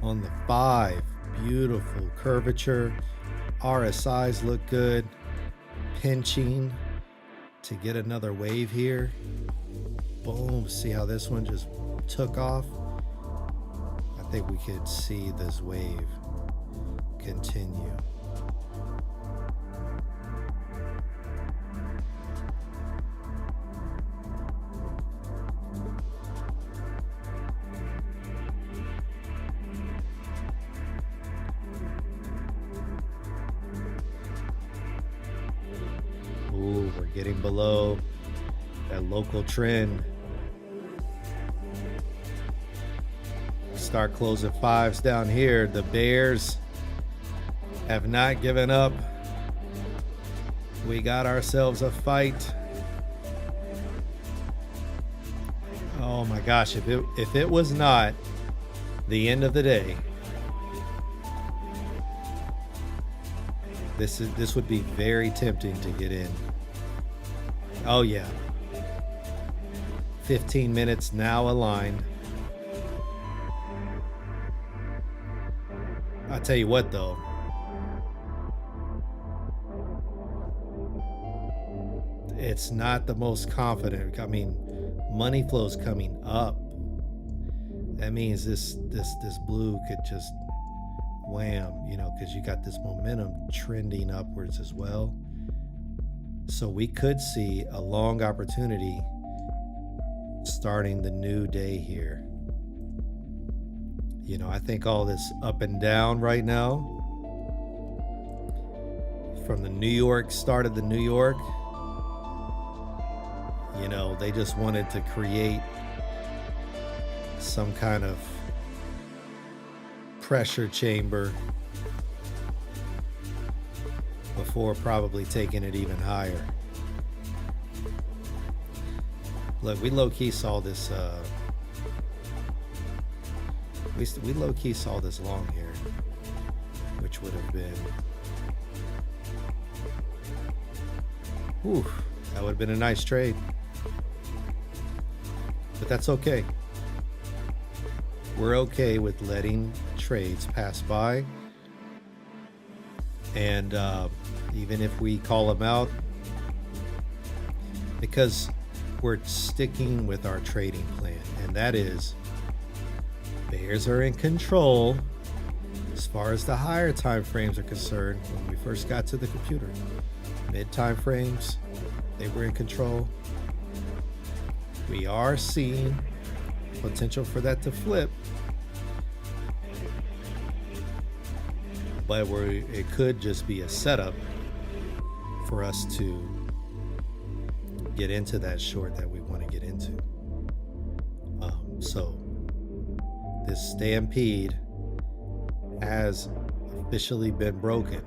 on the 5. Beautiful curvature. RSIs look good. Pinching to get another wave here. Boom. See how this one just took off? I think we could see this wave continue. Ooh, we're getting below that local trend. Start closing 5s down here. The bears have not given up. We got ourselves a fight. Oh my gosh, if it was not the end of the day, this would be very tempting to get in. Oh yeah. 15 minutes now aligned. I'll tell you what though. It's not the most confident. I mean, money flow's coming up. That means this blue could just wham, you know, because you got this momentum trending upwards as well. So we could see a long opportunity starting the new day here. You know, I think all this up and down right now from the New York, start of the New York, you know, they just wanted to create some kind of pressure chamber before probably taking it even higher. Look, we low-key saw this we low-key saw this long here, which would have been, whew, that would have been a nice trade. But that's okay. We're okay with letting trades pass by. And even if we call them out, because we're sticking with our trading plan, and that is bears are in control as far as the higher time frames are concerned. When we first got to the computer, mid time frames, they were in control. We are seeing potential for that to flip, but it could just be a setup for us to get into that short that we want to get into. So this stampede has officially been broken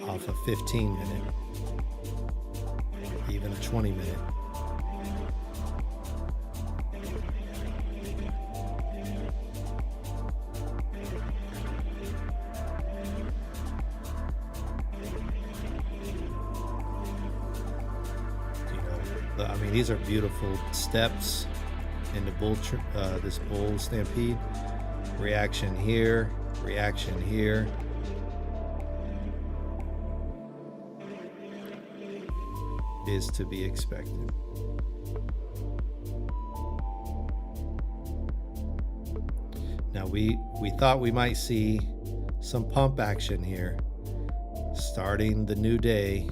off a 15-minute, even a 20-minute. I mean, these are beautiful steps in the this bull stampede. Reaction here, reaction here. Is to be expected. Now we thought we might see some pump action here, starting the new day.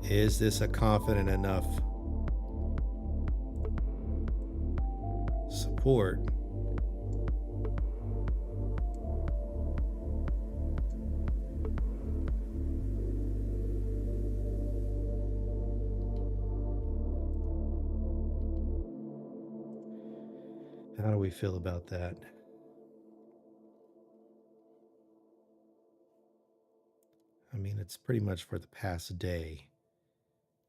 Is this a confident enough support How do we feel about that? I mean, it's pretty much for the past day.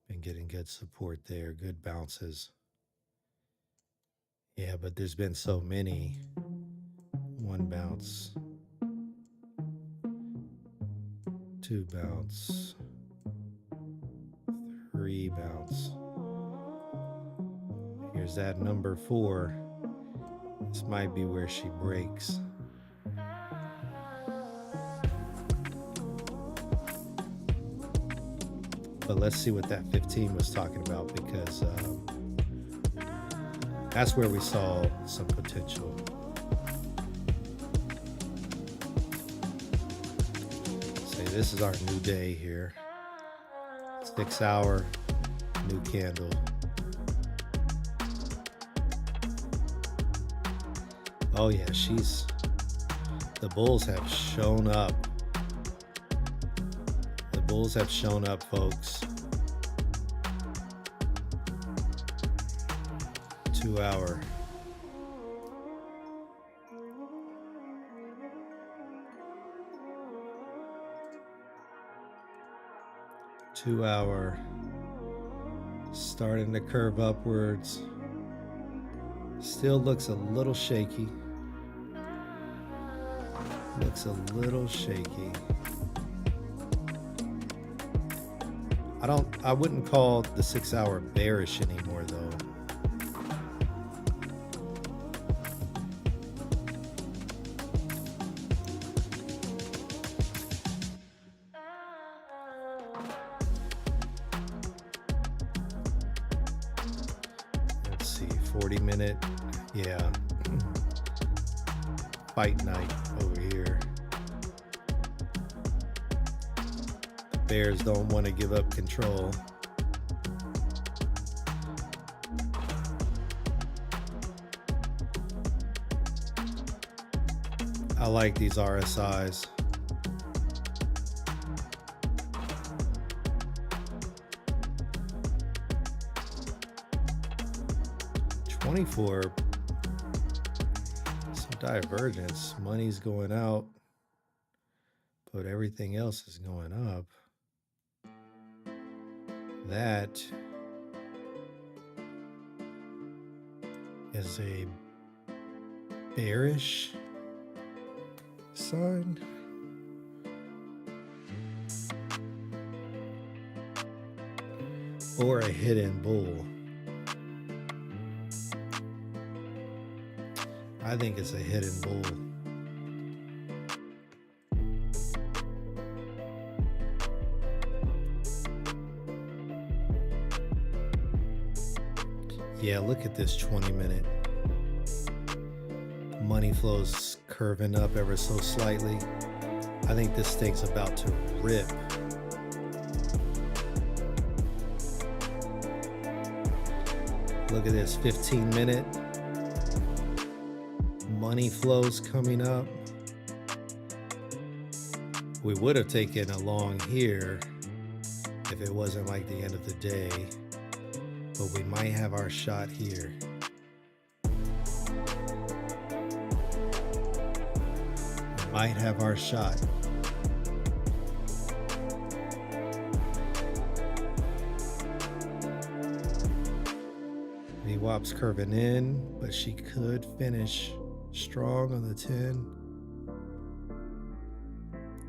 Been getting good support there, good bounces. Yeah, but there's been so many. One bounce, two bounce, three bounce. Here's that number 4. This might be where she breaks. But let's see what that 15 was talking about, because that's where we saw some potential. Say this is our new day here. 6 hour new candle. Oh yeah, the bulls have shown up. The bulls have shown up, folks. 2 hour. Starting to curve upwards. Still looks a little shaky. Looks a little shaky. I wouldn't call the 6 hour bearish anymore though. Let's see, 40-minute, yeah. Fight night over here. The bears don't want to give up control. I like these RSIs. '24. Some divergence. Money's going out, but everything else is going up. That is a bearish sign. Or a hidden bull. I think it's a hidden bull. Yeah, look at this 20-minute. Money flows curving up ever so slightly. I think this thing's about to rip. Look at this 15-minute. Money flows coming up. We would have taken a long here if it wasn't like the end of the day, but we might have our shot here. We might have our shot. VWAP's curving in, but she could finish strong on the 10.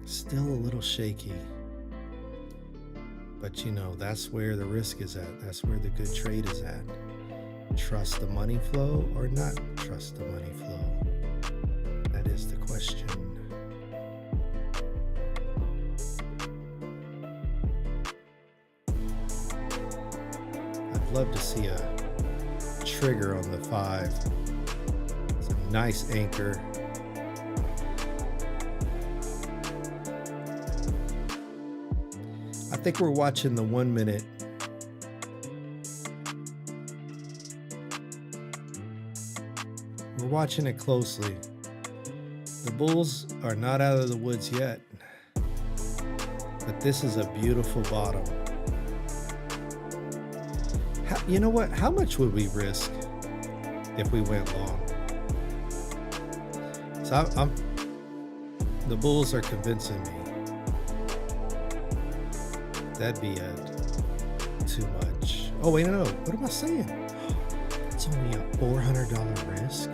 Still a little shaky. But you know, that's where the risk is at. That's where the good trade is at. Trust the money flow or not trust the money flow? That is the question. I'd love to see a trigger on the 5. It's a nice anchor. I think we're watching the 1 minute. We're watching it closely. The bulls are not out of the woods yet, but this is a beautiful bottom. You know what? How much would we risk if we went long? So the bulls are convincing me. That'd be too much. Oh wait, no. What am I saying? It's only a $400 risk.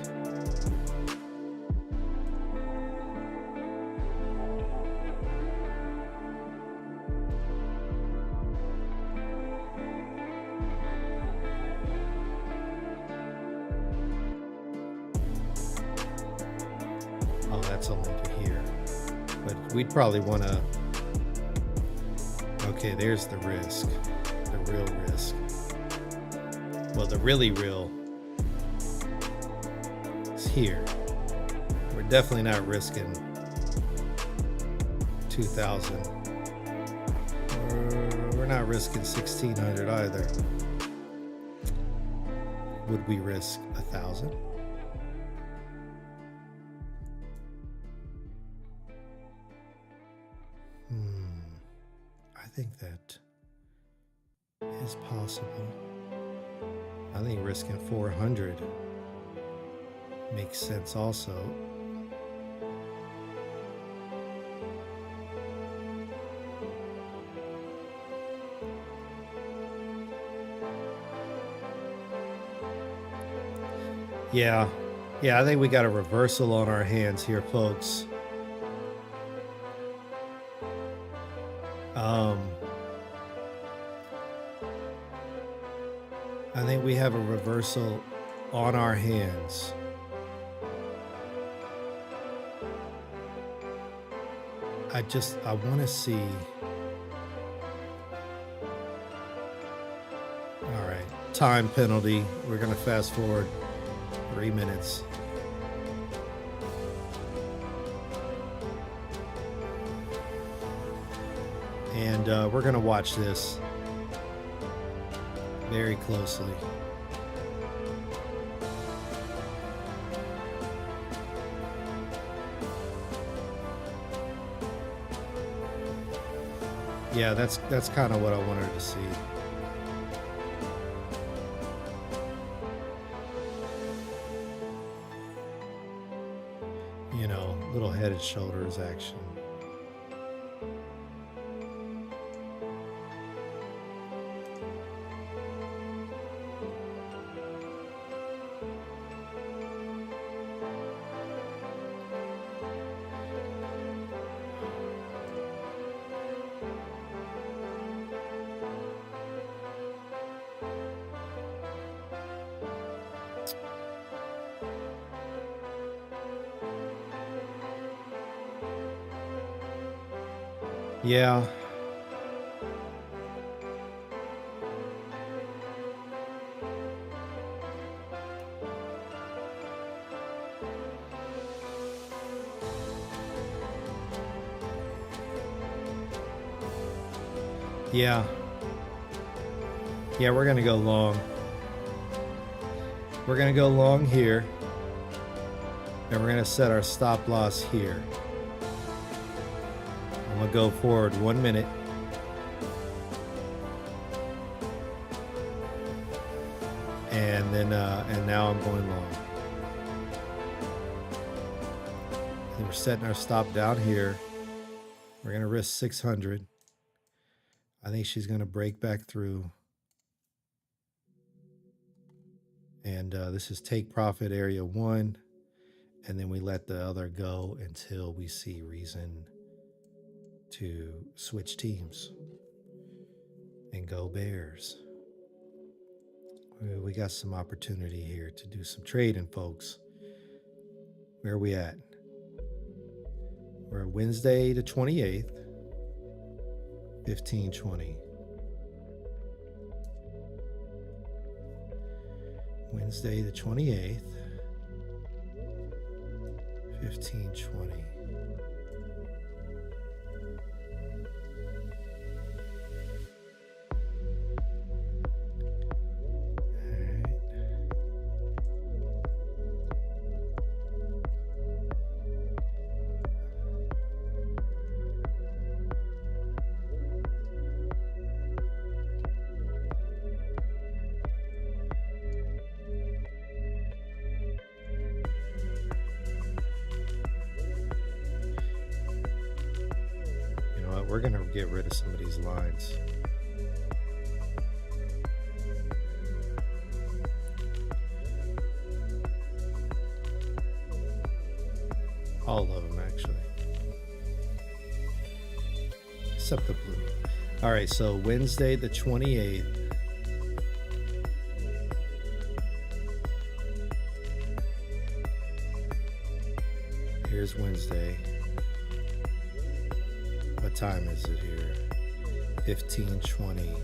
Oh, that's only to here. But we'd probably want to. Okay, there's the risk, the real risk. Well, the really real is here. We're definitely not risking 2,000. We're not risking 1,600 either. Would we risk 1,000? I think that is possible. I think risking 400 makes sense also. Yeah, I think we got a reversal on our hands here, folks. I think we have a reversal on our hands. I want to see. All right, time penalty. We're going to fast forward 3 minutes. And we're going to watch this very closely. Yeah, that's kind of what I wanted to see. You know, little head and shoulders action. Yeah. Yeah. Yeah, we're going to go long. We're going to go long here. And we're going to set our stop loss here. I'm going to go forward 1 minute. And then, and now I'm going long. And we're setting our stop down here. We're going to risk 600. I think she's going to break back through. And this is take profit area 1. And then we let the other go until we see reason to switch teams and go bears. We got some opportunity here to do some trading, folks. Where are we at? We're Wednesday the 28th, 15:20. Wednesday the 28th, 15:20. We're going to get rid of some of these lines. All of them, actually. Except the blue. All right, so Wednesday the 28th. Here's Wednesday. What time is it here? 15:20.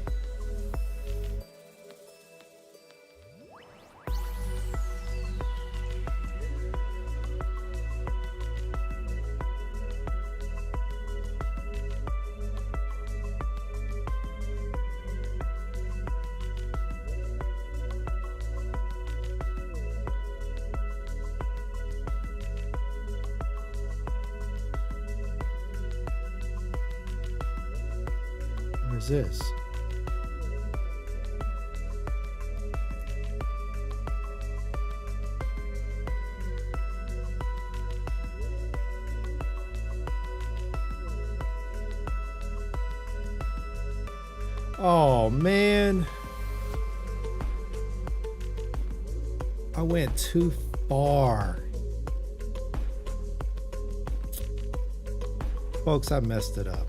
What is this? Oh, man. I went too far. Folks, I messed it up.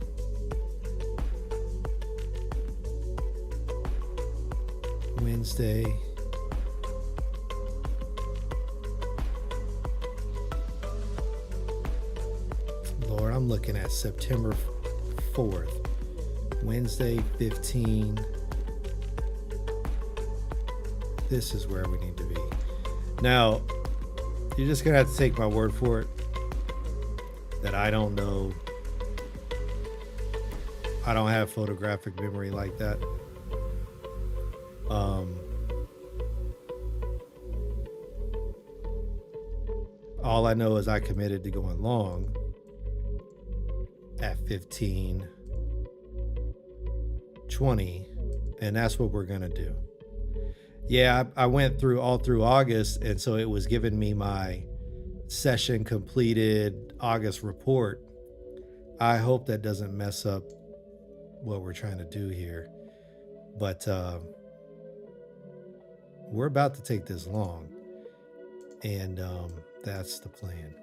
Wednesday. Lord, I'm looking at September 4th. Wednesday, 15. This is where we need to be. Now, you're just going to have to take my word for it that I don't know. I don't have photographic memory like that. All I know is I committed to going long at 15.20, and that's what we're gonna do. Yeah, I went through all through August, and so it was giving me my session completed August report. I hope that doesn't mess up what we're trying to do here, but we're about to take this long, and that's the plan.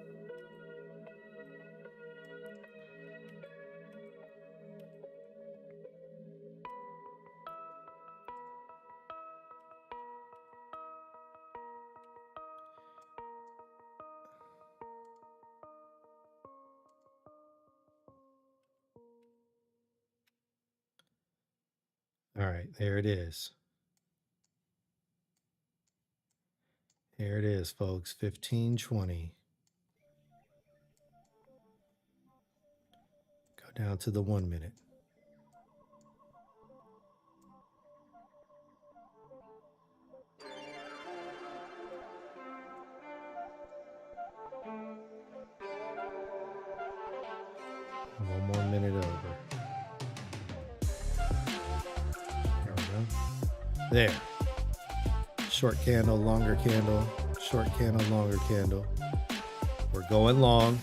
All right, there it is. Here it is, folks, 15.20. Go down to the 1 minute. One more minute over. There we go. There. Short candle, longer candle, short candle, longer candle. We're going long.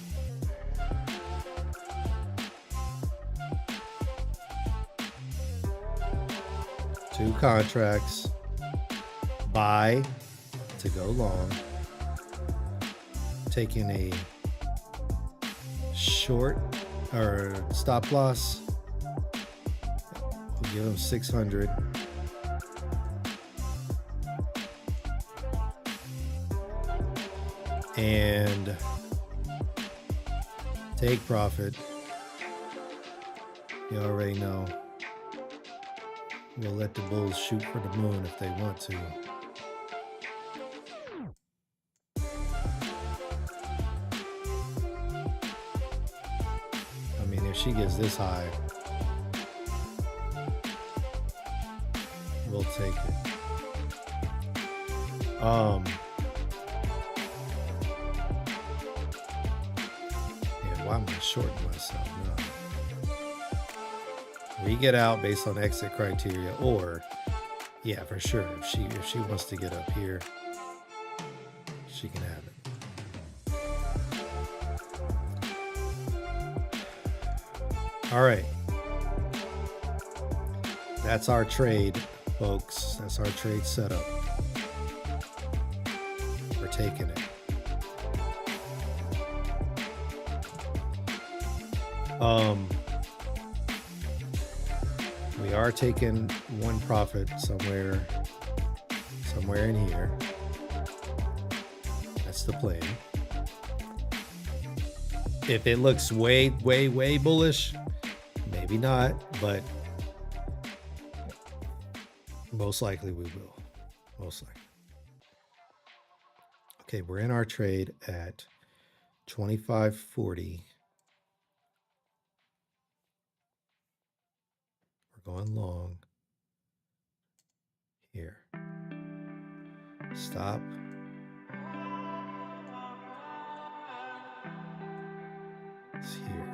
Two contracts. Buy to go long. Taking a short or stop loss. We'll give them 600. And take profit. You already know. We'll let the bulls shoot for the moon if they want to. I mean, if she gets this high, we'll take it. Why am I shorting myself now? We get out based on exit criteria, or yeah, for sure. If she wants to get up here, she can have it. All right. That's our trade, folks. That's our trade setup. We're taking it. We are taking one profit somewhere in here. That's the plan. If it looks way bullish, maybe not, but most likely we will. Most likely. Okay, we're in our trade at 25.40. We're going long here. Stop. It's here.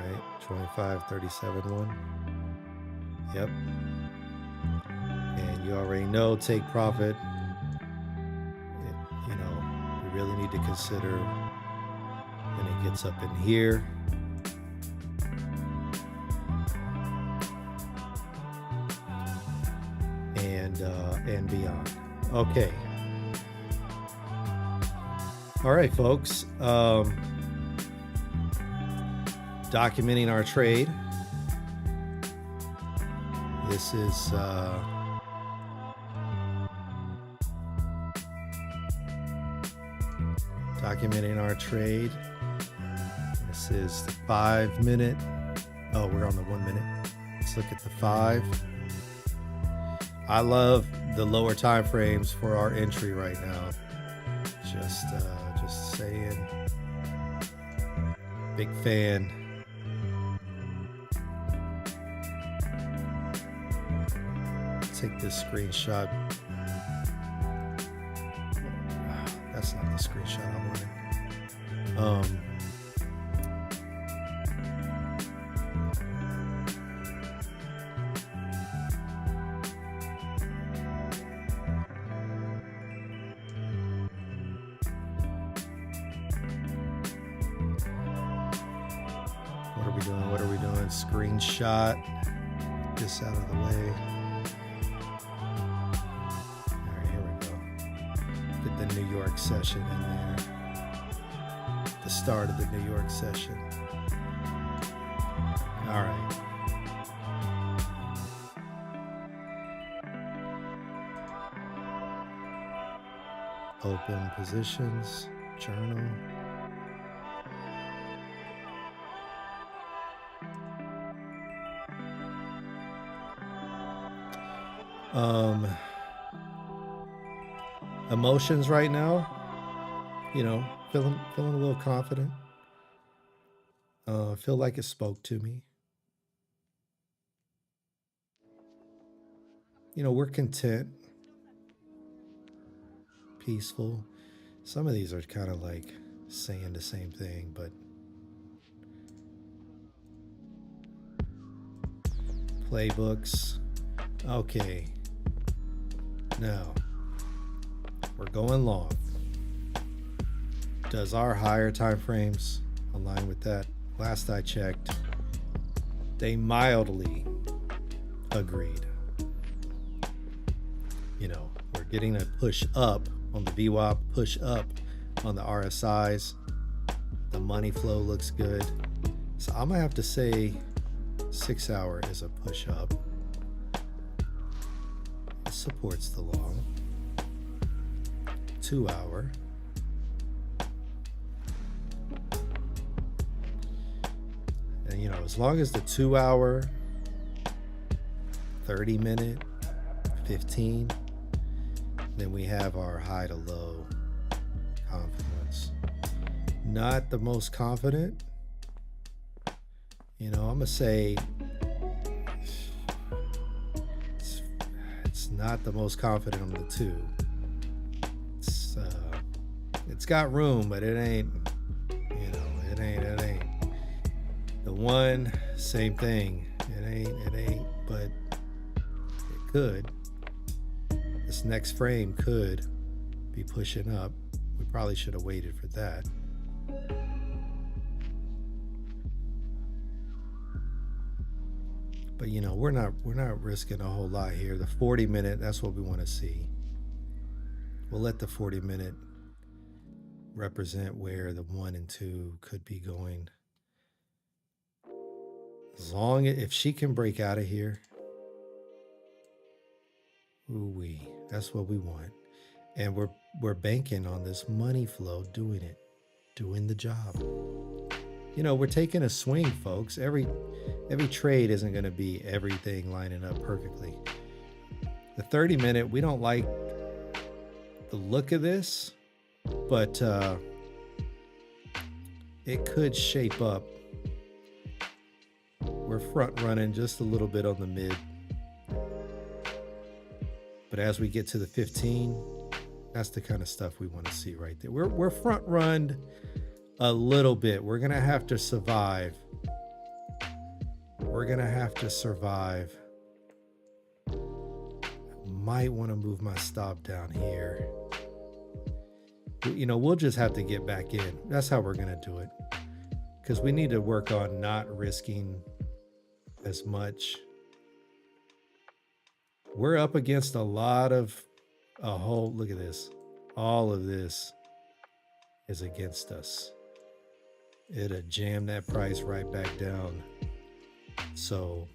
Right? 25.37.1. Yep. And you already know, take profit. You know, we really need to consider when it gets up in here. And beyond. Okay. All right, folks. Documenting our trade. This is documenting our trade. This is the 5 minute. Oh, we're on the 1 minute. Let's look at the 5. I love the lower time frames for our entry right now. Just saying. Big fan. Take this screenshot. That's not the screenshot I wanted. What are we doing? Screenshot. Get this out of the way. The New York session in there. The start of the New York session. All right. Open positions, journal. Emotions right now, you know, feeling a little confident. Feel like it spoke to me. You know, we're content, peaceful. Some of these are kind of like saying the same thing, but playbooks. Okay. Now, we're going long. Does our higher time frames align with that? Last I checked, they mildly agreed. You know, we're getting a push up on the VWAP, push up on the RSIs. The money flow looks good. So I'm gonna have to say 6 hour is a push up. It supports the long. 2 hour. And you know, as long as the 2 hour, 30 minute, 15, then we have our high to low confidence. Not the most confident. You know, I'm gonna say it's not the most confident on the 2. It's got room, but it ain't, you know, it ain't. The 1, same thing. It ain't, but it could. This next frame could be pushing up. We probably should have waited for that. But you know, we're not risking a whole lot here. The 40 minute, that's what we want to see. We'll let the 40 minute represent where the 1 and 2 could be going. As long as, if she can break out of here, ooh-wee, that's what we want. And we're banking on this money flow doing it, doing the job. You know, we're taking a swing, folks. Every trade isn't going to be everything lining up perfectly. The 30 minute, we don't like the look of this, but it could shape up. We're front running just a little bit on the mid, but as we get to the 15, that's the kind of stuff we want to see right there. We're front runned a little bit. We're gonna have to survive. We're gonna have to survive. Might want to move my stop down here. You know, we'll just have to get back in. That's how we're gonna do it, because we need to work on not risking as much. We're up against a lot of a whole, look at this. All of this is against us. It'll jam that price right back down. So,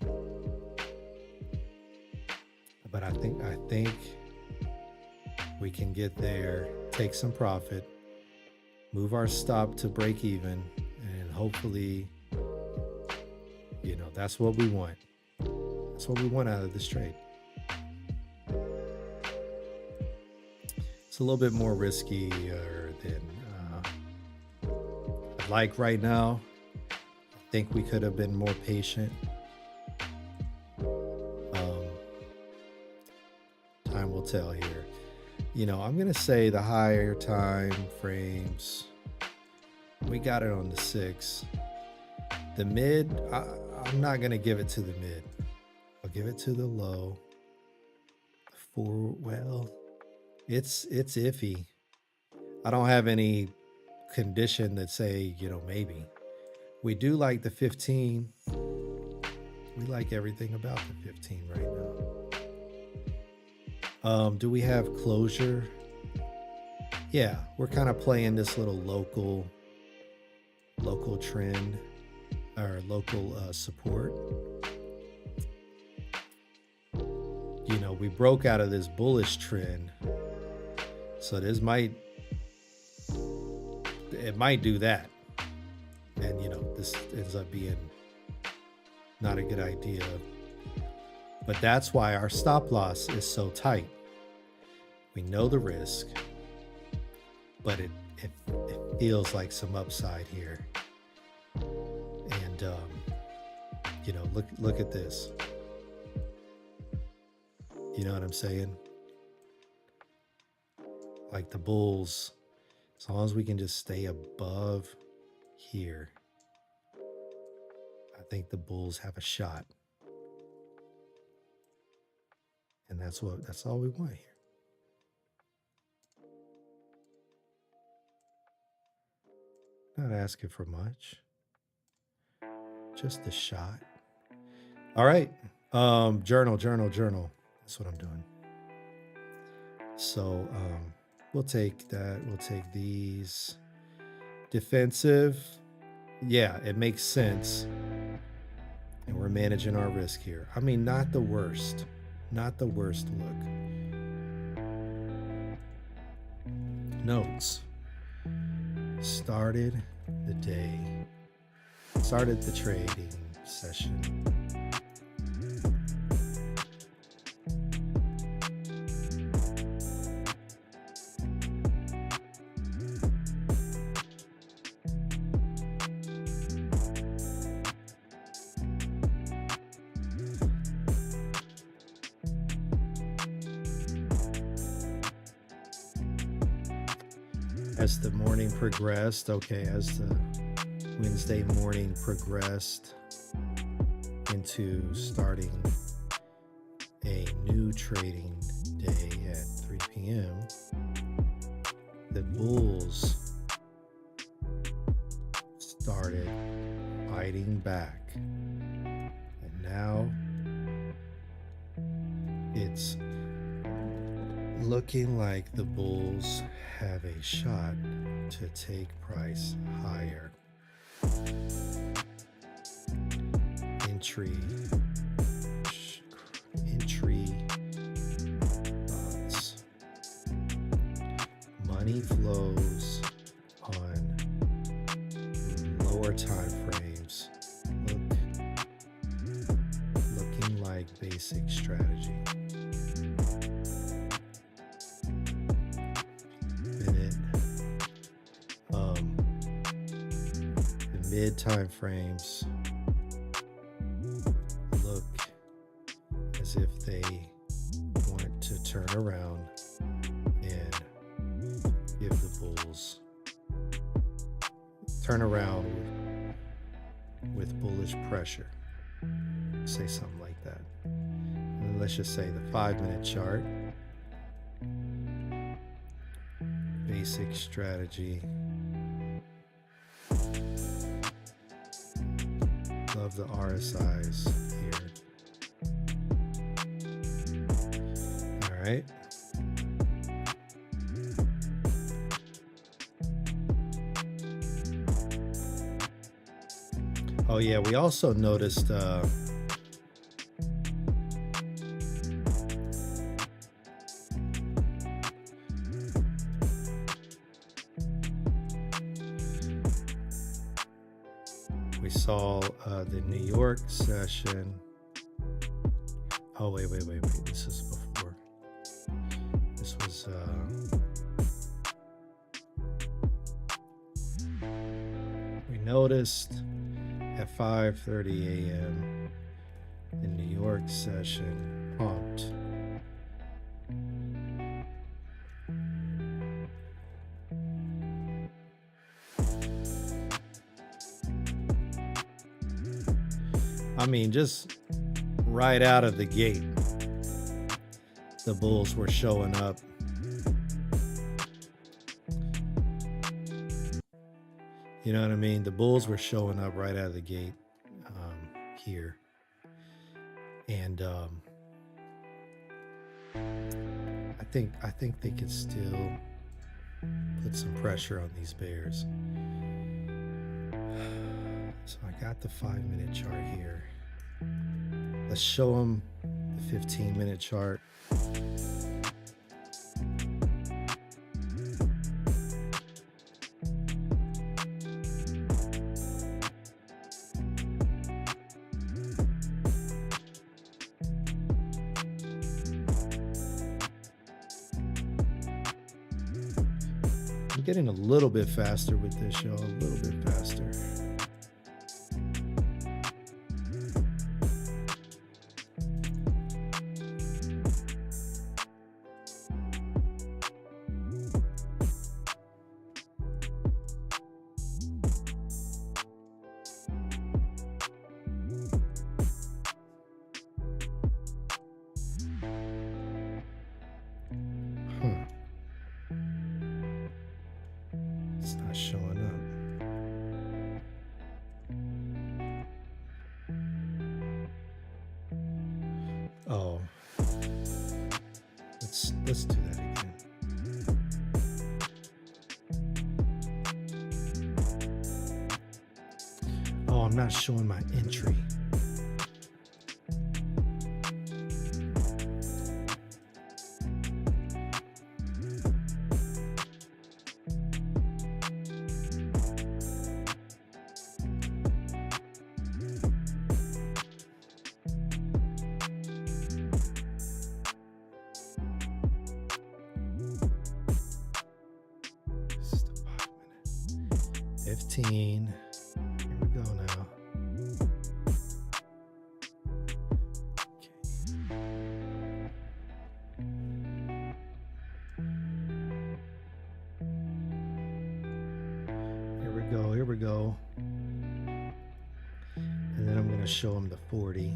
but I think we can get there, take some profit, move our stop to break even, and hopefully, you know, that's what we want. That's what we want out of this trade. It's a little bit more riskier than I'd like right now. I think we could have been more patient. Time will tell here. You know, I'm going to say the higher time frames, we got it on the 6. The mid, I'm not going to give it to the mid. I'll give it to the low. Well, it's iffy. I don't have any condition that say, you know, maybe. We do like the 15. We like everything about the 15 right now. Do we have closure? Yeah, we're kind of playing this little local trend or local support. You know, we broke out of this bullish trend, so this might do that, and you know, this ends up being not a good idea. But that's why our stop loss is so tight. We know the risk, but it feels like some upside here. And you know, look at this. You know what I'm saying? Like the bulls, as long as we can just stay above here, I think the bulls have a shot. And that's all we want here. Not asking for much. Just a shot. All right. Journal. That's what I'm doing. So we'll take that. We'll take these. Defensive. Yeah, it makes sense. And we're managing our risk here. I mean, not the worst. Not the worst look. Notes. Started the trading session. As the morning progressed, as the Wednesday morning progressed into starting a new trading day at 3 p.m., the bulls started fighting back. And now it's looking like the bulls have a shot to take price higher. Entry thoughts. Money flows on lower time frames looking like basic strategy. Mid time frames look as if they want to turn around and give the bulls turn around with bullish pressure. Say something like that. And let's just say the 5-minute chart, basic strategy. Love the RSIs here. All right. Oh yeah, we also noticed we saw the New York session. Oh wait, this is before. This was we noticed at 5:30 a.m. the New York session pumped. I mean, just right out of the gate, the bulls were showing up. You know what I mean? The bulls were showing up right out of the gate here. And I think they could still put some pressure on these bears. So I got the 5-minute chart here. Let's show them the 15-minute chart. I'm getting a little bit faster with this, y'all, a little bit faster. It's not showing up. Oh, let's do that again. Oh, I'm not showing my entry. This is the 5-minute. 15. Here we go now. Okay. Here we go. And then I'm going to show them the 40.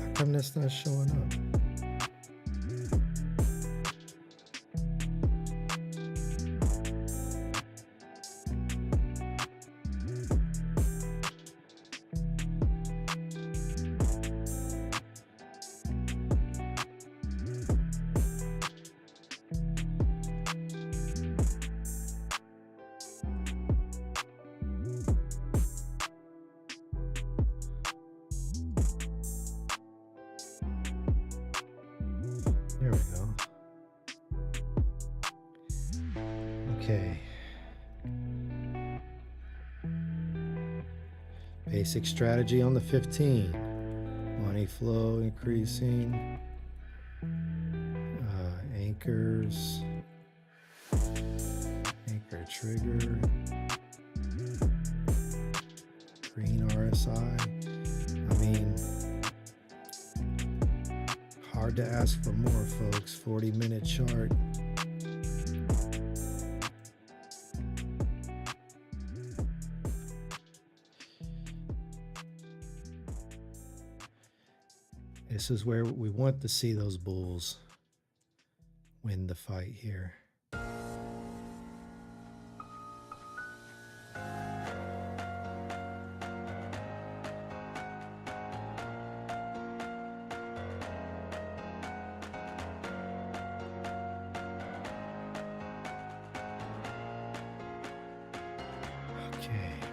How come that's not showing up? There we go. Okay. Basic strategy on the 15. Money flow increasing. Anchors. Anchor trigger. Green RSI. I mean, hard to ask for more, folks. 40-minute chart. This is where we want to see those bulls win the fight here.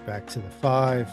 Back to the 5.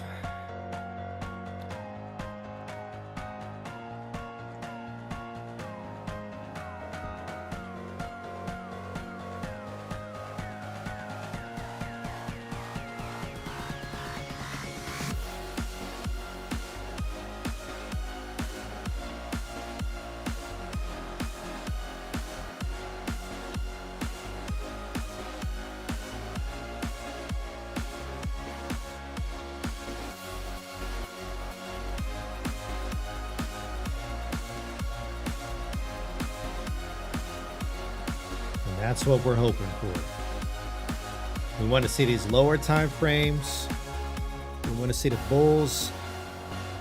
That's what we're hoping for. We want to see these lower time frames. We want to see the bulls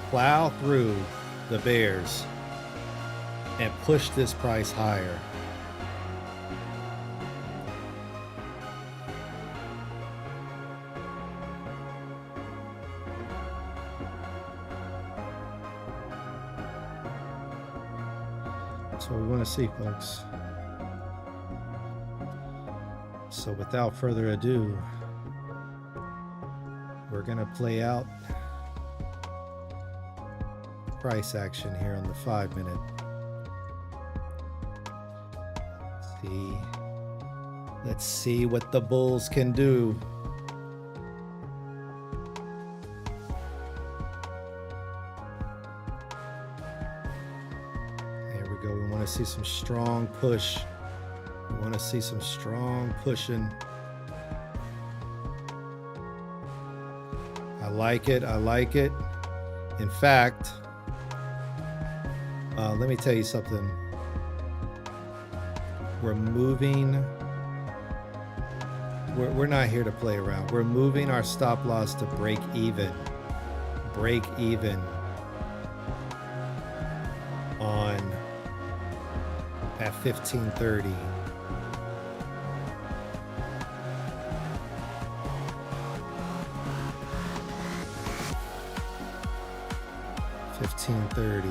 plow through the bears and push this price higher. That's what we want to see, folks. So without further ado, we're going to play out price action here on the 5-minute. Let's see what the bulls can do. There we go. We want to see some strong push. We want to see some strong pushing. I like it. I like it. In fact, let me tell you something. We're moving. We're not here to play around. We're moving our stop loss to break even. Break even on at 1530. $15.30.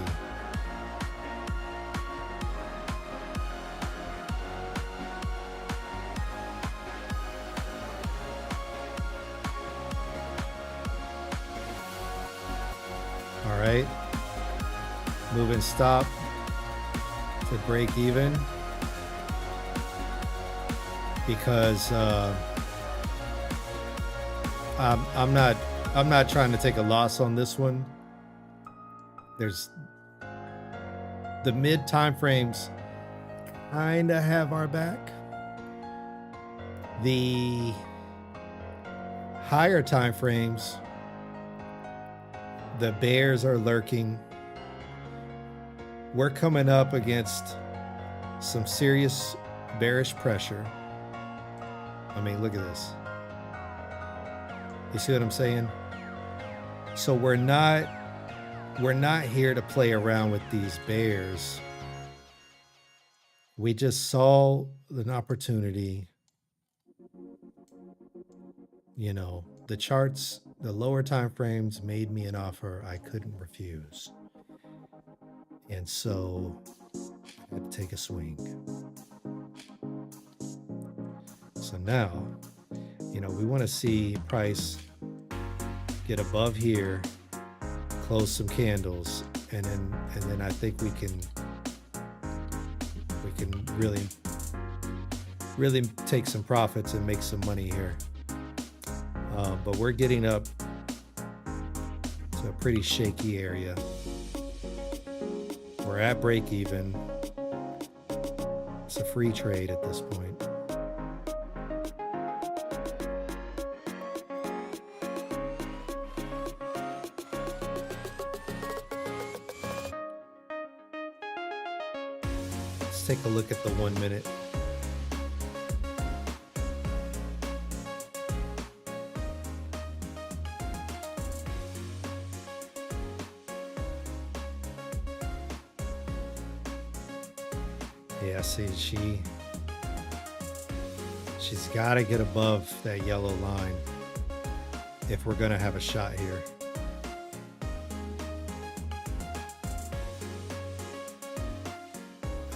All right. Moving stop to break even because I'm not trying to take a loss on this one. There's the mid time frames kind of have our back. The higher time frames, the bears are lurking. We're coming up against some serious bearish pressure. I mean, look at this. You see what I'm saying? So we're not here to play around with these bears. We just saw an opportunity. You know, the charts, the lower time frames made me an offer I couldn't refuse. And so I had to take a swing. So now, you know, we want to see price get above here, close some candles, and then I think we can really take some profits and make some money here. But we're getting up to a pretty shaky area. We're at break even. It's a free trade at this point. Let's take a look at the 1 minute. Yeah, see, she's got to get above that yellow line if we're going to have a shot here.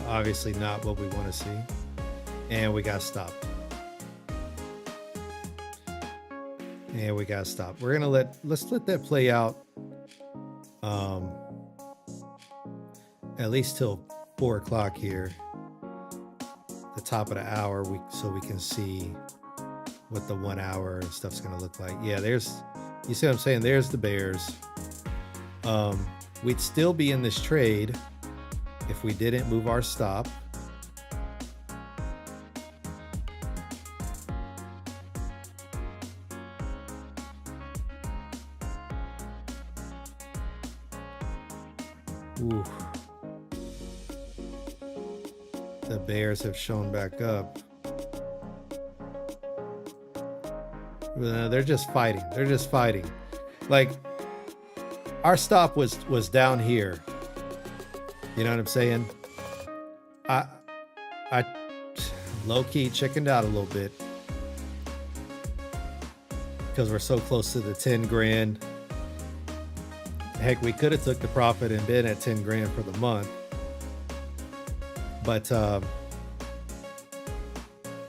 Obviously not what we want to see. And we got stopped. And we gotta stop. We're gonna let's let that play out at least till 4 o'clock here, the top of the hour, so we can see what the 1 hour and stuff's gonna look like. Yeah, there's, you see what I'm saying? There's the bears. We'd still be in this trade if we didn't move our stop. Ooh. The bears have shown back up. They're just fighting. They're just fighting. Like, our stop was down here. You know what I'm saying? I low-key chickened out a little bit because we're so close to the 10 grand. Heck, we could have took the profit and been at 10 grand for the month. But I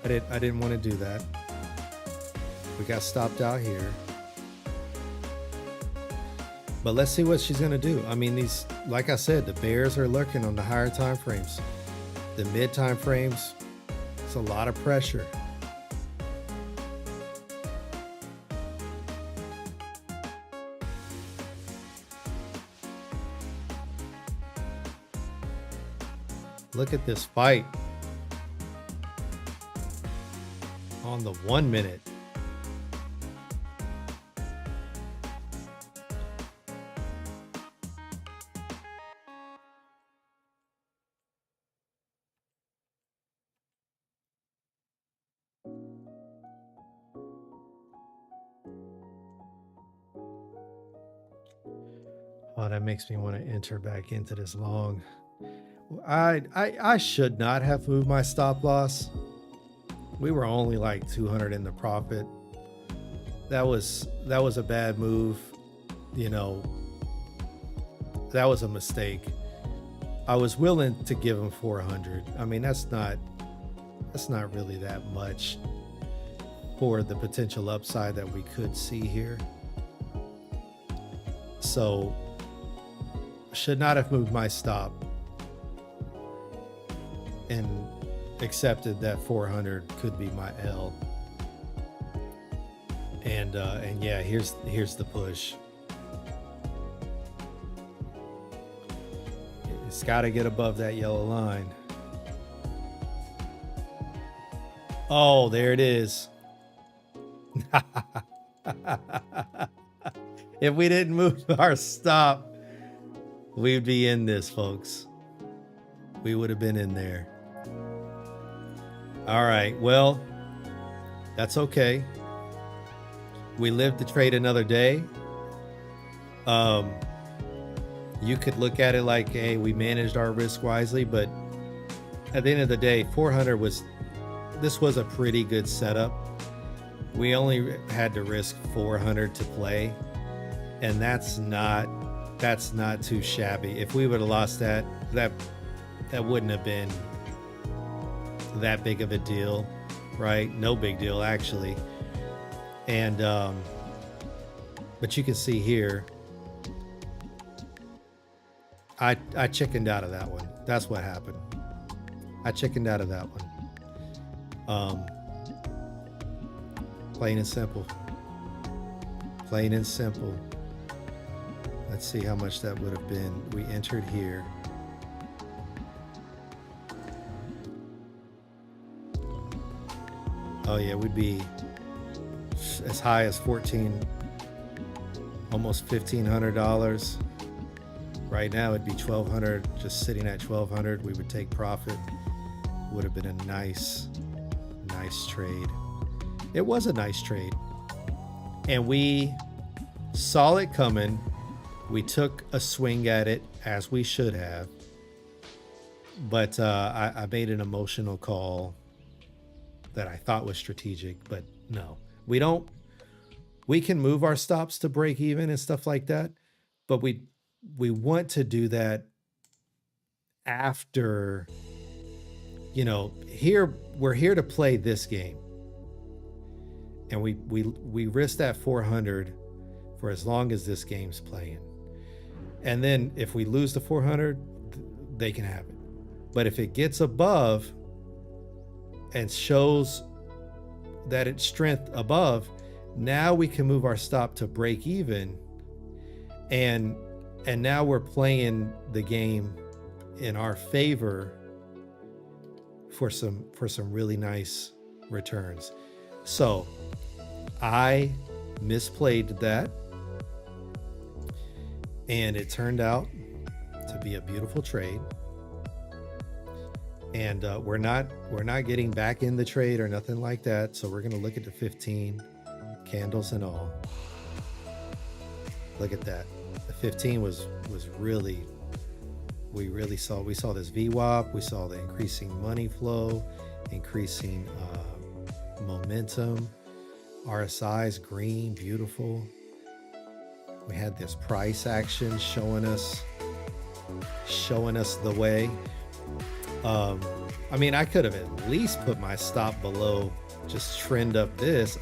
didn't want to do that. We got stopped out here. But let's see what she's going to do. I mean, these, like I said, the bears are lurking on the higher time frames. The mid time frames, it's a lot of pressure. Look at this fight on the 1 minute. Oh, that makes me want to enter back into this long. I should not have moved my stop loss. We were only like 200 in the profit. That was a bad move. You know, that was a mistake. I was willing to give him 400. I mean, that's not really that much for the potential upside that we could see here. So should not have moved my stop and accepted that 400 could be my L. And yeah, here's the push. It's got to get above that yellow line. Oh, there it is. If we didn't move our stop, we'd be in this, folks. We would have been in there. All right, well, that's okay. We live to trade another day. You could look at it like, hey, we managed our risk wisely, but at the end of the day, 400 this was a pretty good setup. We only had to risk 400 to play, and that's not too shabby. If we would have lost that wouldn't have been that big of a deal, right? No big deal, actually. And but you can see here, I chickened out of that one. That's what happened. I chickened out of that one. Plain and simple. Plain and simple. Let's see how much that would have been. We entered here. Oh yeah, we'd be as high as almost $1,500. Right now it'd be $1,200, just sitting at $1,200. We would take profit. Would have been a nice trade. It was a nice trade. And we saw it coming. We took a swing at it, as we should have. But I made an emotional call that I thought was strategic, but no. We can move our stops to break even and stuff like that, but we want to do that after, you know, we're here to play this game. and we risk that 400 for as long as this game's playing. And then if we lose the 400, they can have it. But if it gets above and shows that it's strength above, now we can move our stop to break even, and now we're playing the game in our favor for some really nice returns. So I misplayed that, and it turned out to be a beautiful trade. And we're not getting back in the trade or nothing like that. So we're going to look at the 15 candles and all. Look at that. The 15 was really, we saw this VWAP. We saw the increasing money flow, increasing momentum. RSI's green, beautiful. We had this price action showing us the way. I mean, I could have at least put my stop below, just trend up this.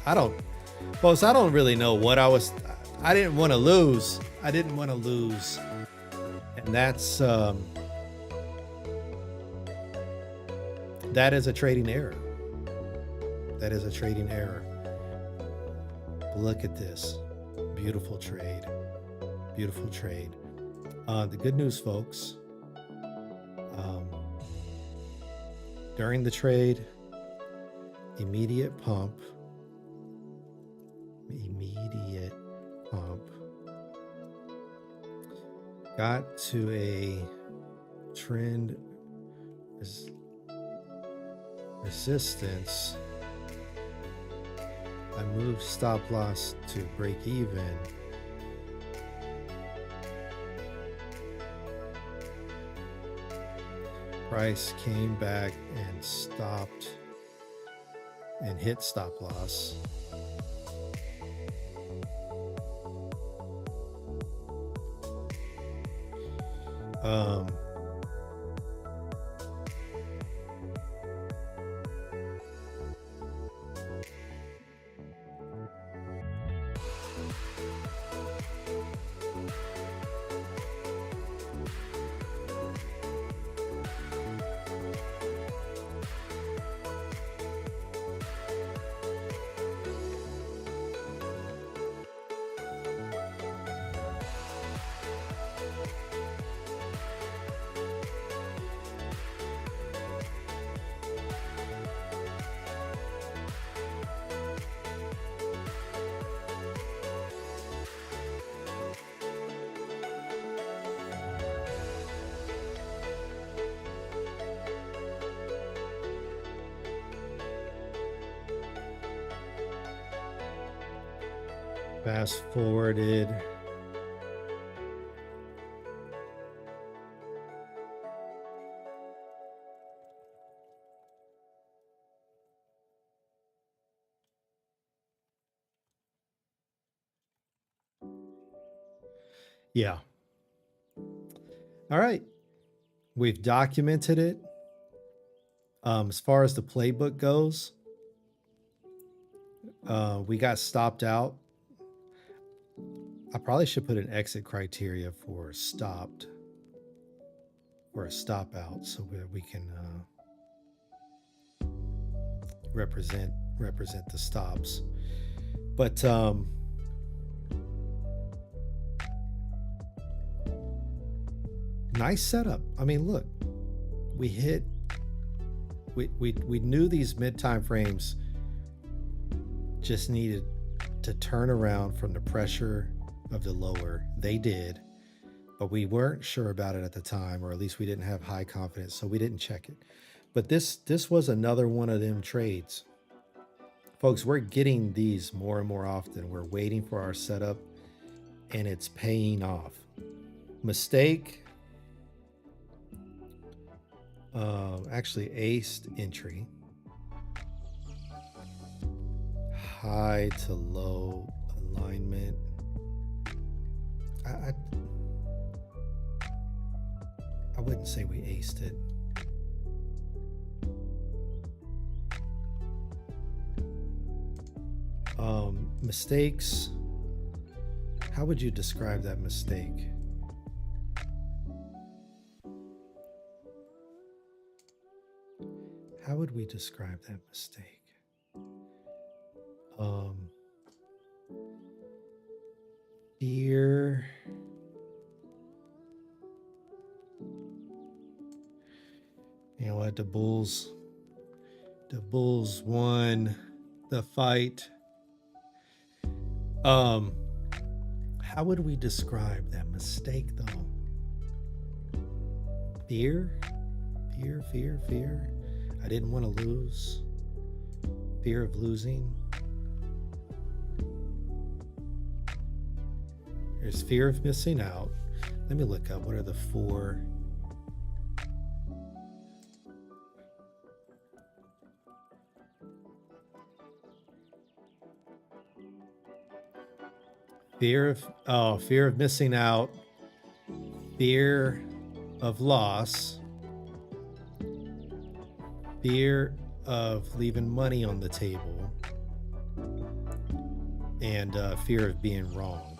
Folks, I don't really know what I didn't want to lose. And that's, that is a trading error. Look at this. Beautiful trade. The good news, folks, during the trade, immediate pump, got to a trend resistance. I moved stop loss to break even. Price came back and stopped and hit stop loss. Fast forwarded. Yeah. All right. We've documented it. As far as the playbook goes, we got stopped out. I probably should put an exit criteria for stopped or a stop out so that we can represent the stops. But nice setup. I mean, look, we knew these mid time frames just needed to turn around from the pressure of the lower. They did, but we weren't sure about it at the time, or at least we didn't have high confidence, so we didn't check it. But this was another one of them trades. Folks, we're getting these more and more often. We're waiting for our setup, and it's paying off. Mistake, actually aced entry. High to low alignment. I wouldn't say we aced it. Mistakes. How would you describe that mistake? How would we describe that mistake? Fear. You know what? The Bulls won the fight. How would we describe that mistake though? Fear. I didn't want to lose. Fear of losing. There's fear of missing out. Let me look up what are the 4. Fear of missing out, fear of loss, fear of leaving money on the table, and fear of being wrong.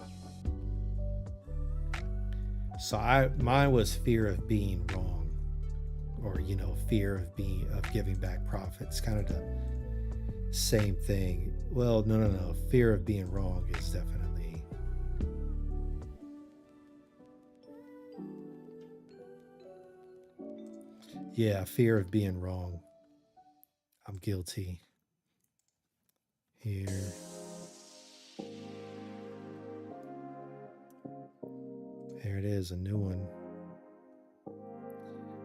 So mine was fear of being wrong, or fear of giving back profits. Kind of the same thing. Well, no. Fear of being wrong is definitely. Yeah, fear of being wrong. I'm guilty. Here. There it is, a new one.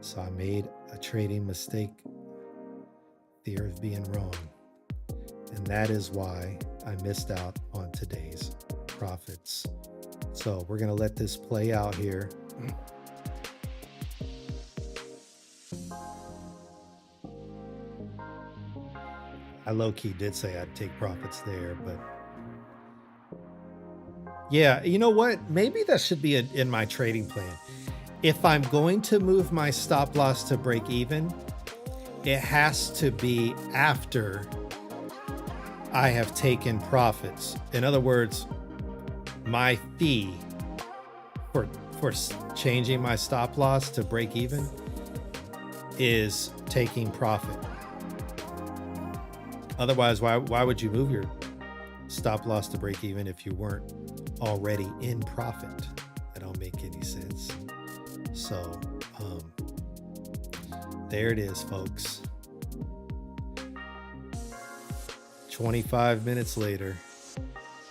So I made a trading mistake. Fear of being wrong. And that is why I missed out on today's profits. So we're going to let this play out here. I low-key did say I'd take profits there, but yeah, you know what? Maybe that should be in my trading plan. If I'm going to move my stop loss to break even, it has to be after I have taken profits. In other words, my fee for changing my stop loss to break even is taking profit. Otherwise, why would you move your stop loss to break even if you weren't already in profit? That don't make any sense. So there it is, folks. 25 minutes later,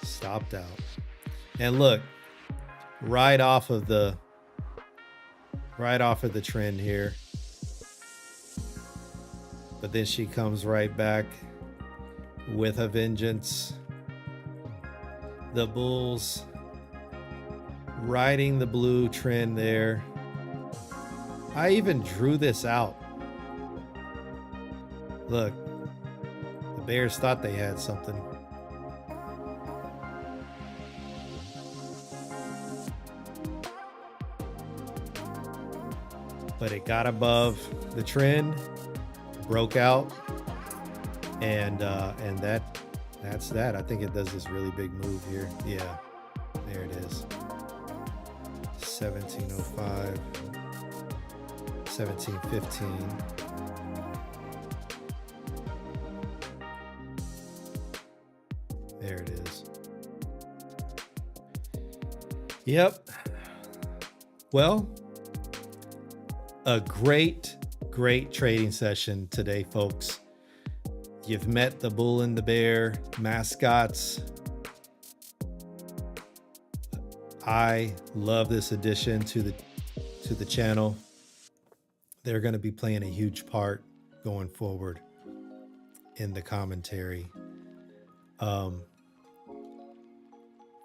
stopped out. And look, right off of the trend here. But then she comes right back with a vengeance. The bulls riding the blue trend there. I even drew this out. Look, the bears thought they had something. But it got above the trend, broke out, and that's that. I think it does this really big move here. Yeah, there it is. 1705, 1715. There it is. Yep. Well, a great trading session today, folks. You've met the bull and the bear mascots. I love this addition to the channel. They're going to be playing a huge part going forward in the commentary.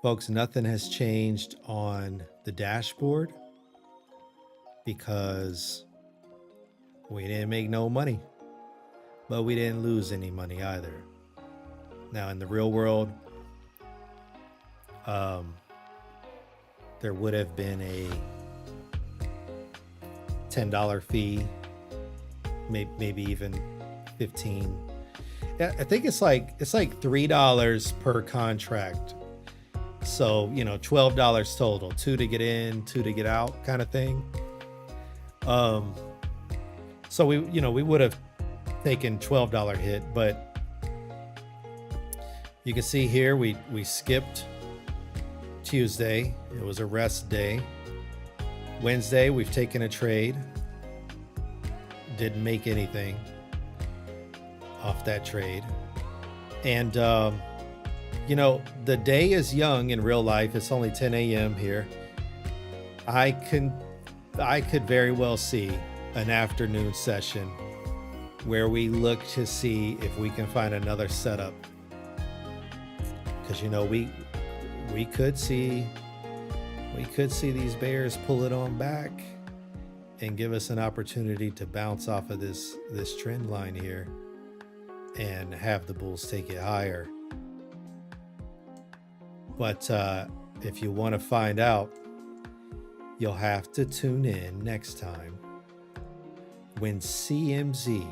Folks, nothing has changed on the dashboard because we didn't make no money, but we didn't lose any money either. Now in the real world, there would have been a $10 fee, maybe even 15. I think it's like $3 per contract. So, you know, $12 total, 2 to get in, 2 to get out kind of thing. So we would have taken $12 hit, but you can see here we skipped Tuesday. It was a rest day. Wednesday, we've taken a trade. Didn't make anything off that trade. And, you know, the day is young in real life. It's only 10 a.m. here. I could very well see an afternoon session where we look to see if we can find another setup. Because, you know, we could see these bears pull it on back and give us an opportunity to bounce off of this trend line here and have the bulls take it higher. But if you want to find out, you'll have to tune in next time when CMZTrades